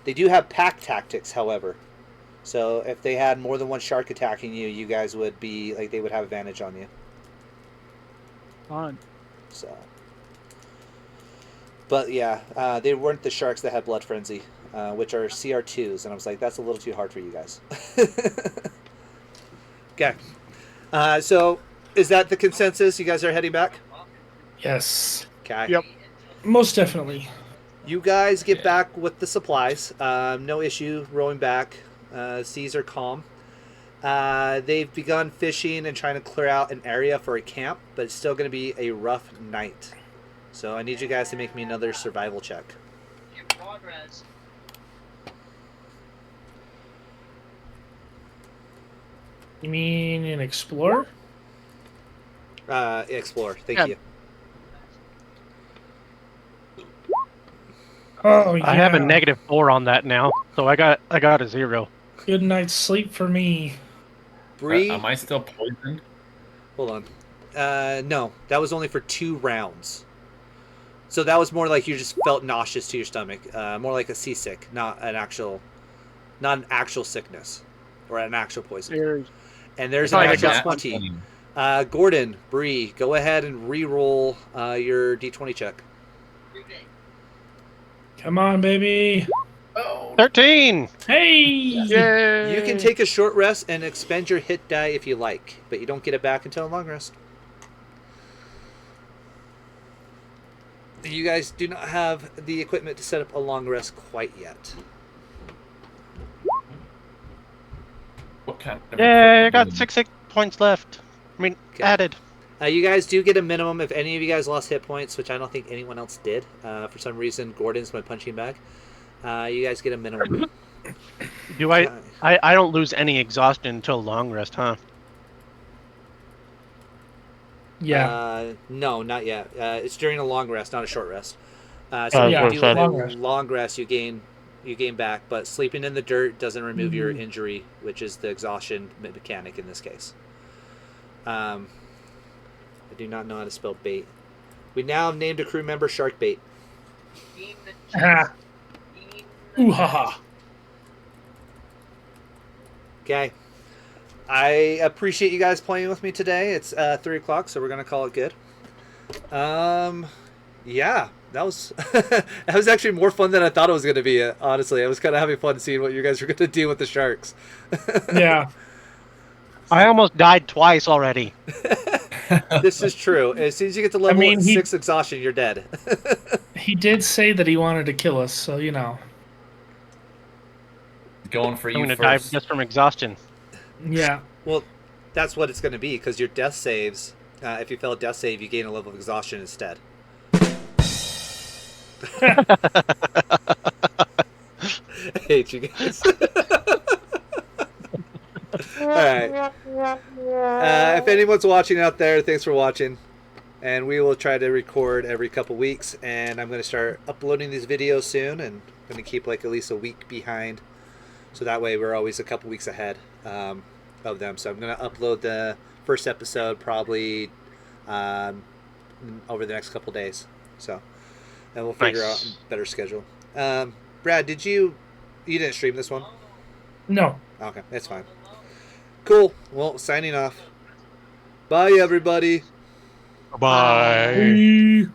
They do have Pack Tactics, however. So if they had more than one shark attacking you, you guys would be like they would have advantage on you. Fine. So, but yeah, they weren't the sharks that had Blood Frenzy, which are CR2s, and I was like, that's a little too hard for you guys. Okay, so is that the consensus? You guys are heading back? Yes. Okay. Yep. Most definitely. You guys get back with the supplies. No issue rowing back. Seas are calm. They've begun fishing and trying to clear out an area for a camp, but it's still going to be a rough night. So I need you guys to make me another survival check. In progress. You mean an explorer? Explore. Thank Yeah. you. Oh, yeah. I have a -4 on that now, so I got a 0. Good night's sleep for me. Bree, Am I still poisoned? hold on. No, that was only for 2 rounds. So that was more like you just felt nauseous to your stomach, more like a seasick, not an actual sickness or an actual poison. There's And there's Oh, an yeah, actual got 20. Gordon, Bree, go ahead and re-roll your d20 check. Come on, baby. 13! Hey! Yay! You can take a short rest and expend your hit die if you like, but you don't get it back until a long rest. You guys do not have the equipment to set up a long rest quite yet. What kind of Yay, I equipment got do 6 hit points left. I mean, Okay. added. You guys do get a minimum if any of you guys lost hit points, which I don't think anyone else did. For some reason, Gordon's my punching bag. You guys get a minimum. Do I don't lose any exhaustion until long rest, huh? Yeah. No, not yet. It's during a long rest, not a short rest. Oh, So yeah, if you do long a rest. long rest, you gain back. But sleeping in the dirt doesn't remove your injury, which is the exhaustion mechanic in this case. I do not know how to spell bait. We now have named a crew member Shark Bait. Beam the Ah. beam the Ooh ha ha. Okay. I appreciate you guys playing with me today. It's 3 o'clock, so we're gonna call it good. Yeah, that was that was actually more fun than I thought it was gonna be. Honestly, I was kind of having fun seeing what you guys were gonna do with the sharks. Yeah. I almost died twice already. This is true. As soon as you get to level mean, he- 6 exhaustion, you're dead. He did say that he wanted to kill us, so you know. Going for I'm you gonna die first. just from exhaustion. Yeah. Well, that's what it's going to be because your death saves. If you fail a death save, you gain a level of exhaustion instead. I hate you guys. Alright. If anyone's watching out there, thanks for watching. And we will try to record every couple weeks. And I'm going to start uploading these videos soon. And I'm going to keep like at least a week behind. So that way we're always a couple weeks ahead of them. So I'm going to upload the first episode probably over the next couple days. So, and we'll figure out a better schedule. Brad, you didn't stream this one? No. Okay, that's fine. Cool. Well, signing off. Bye, everybody. Bye. Bye.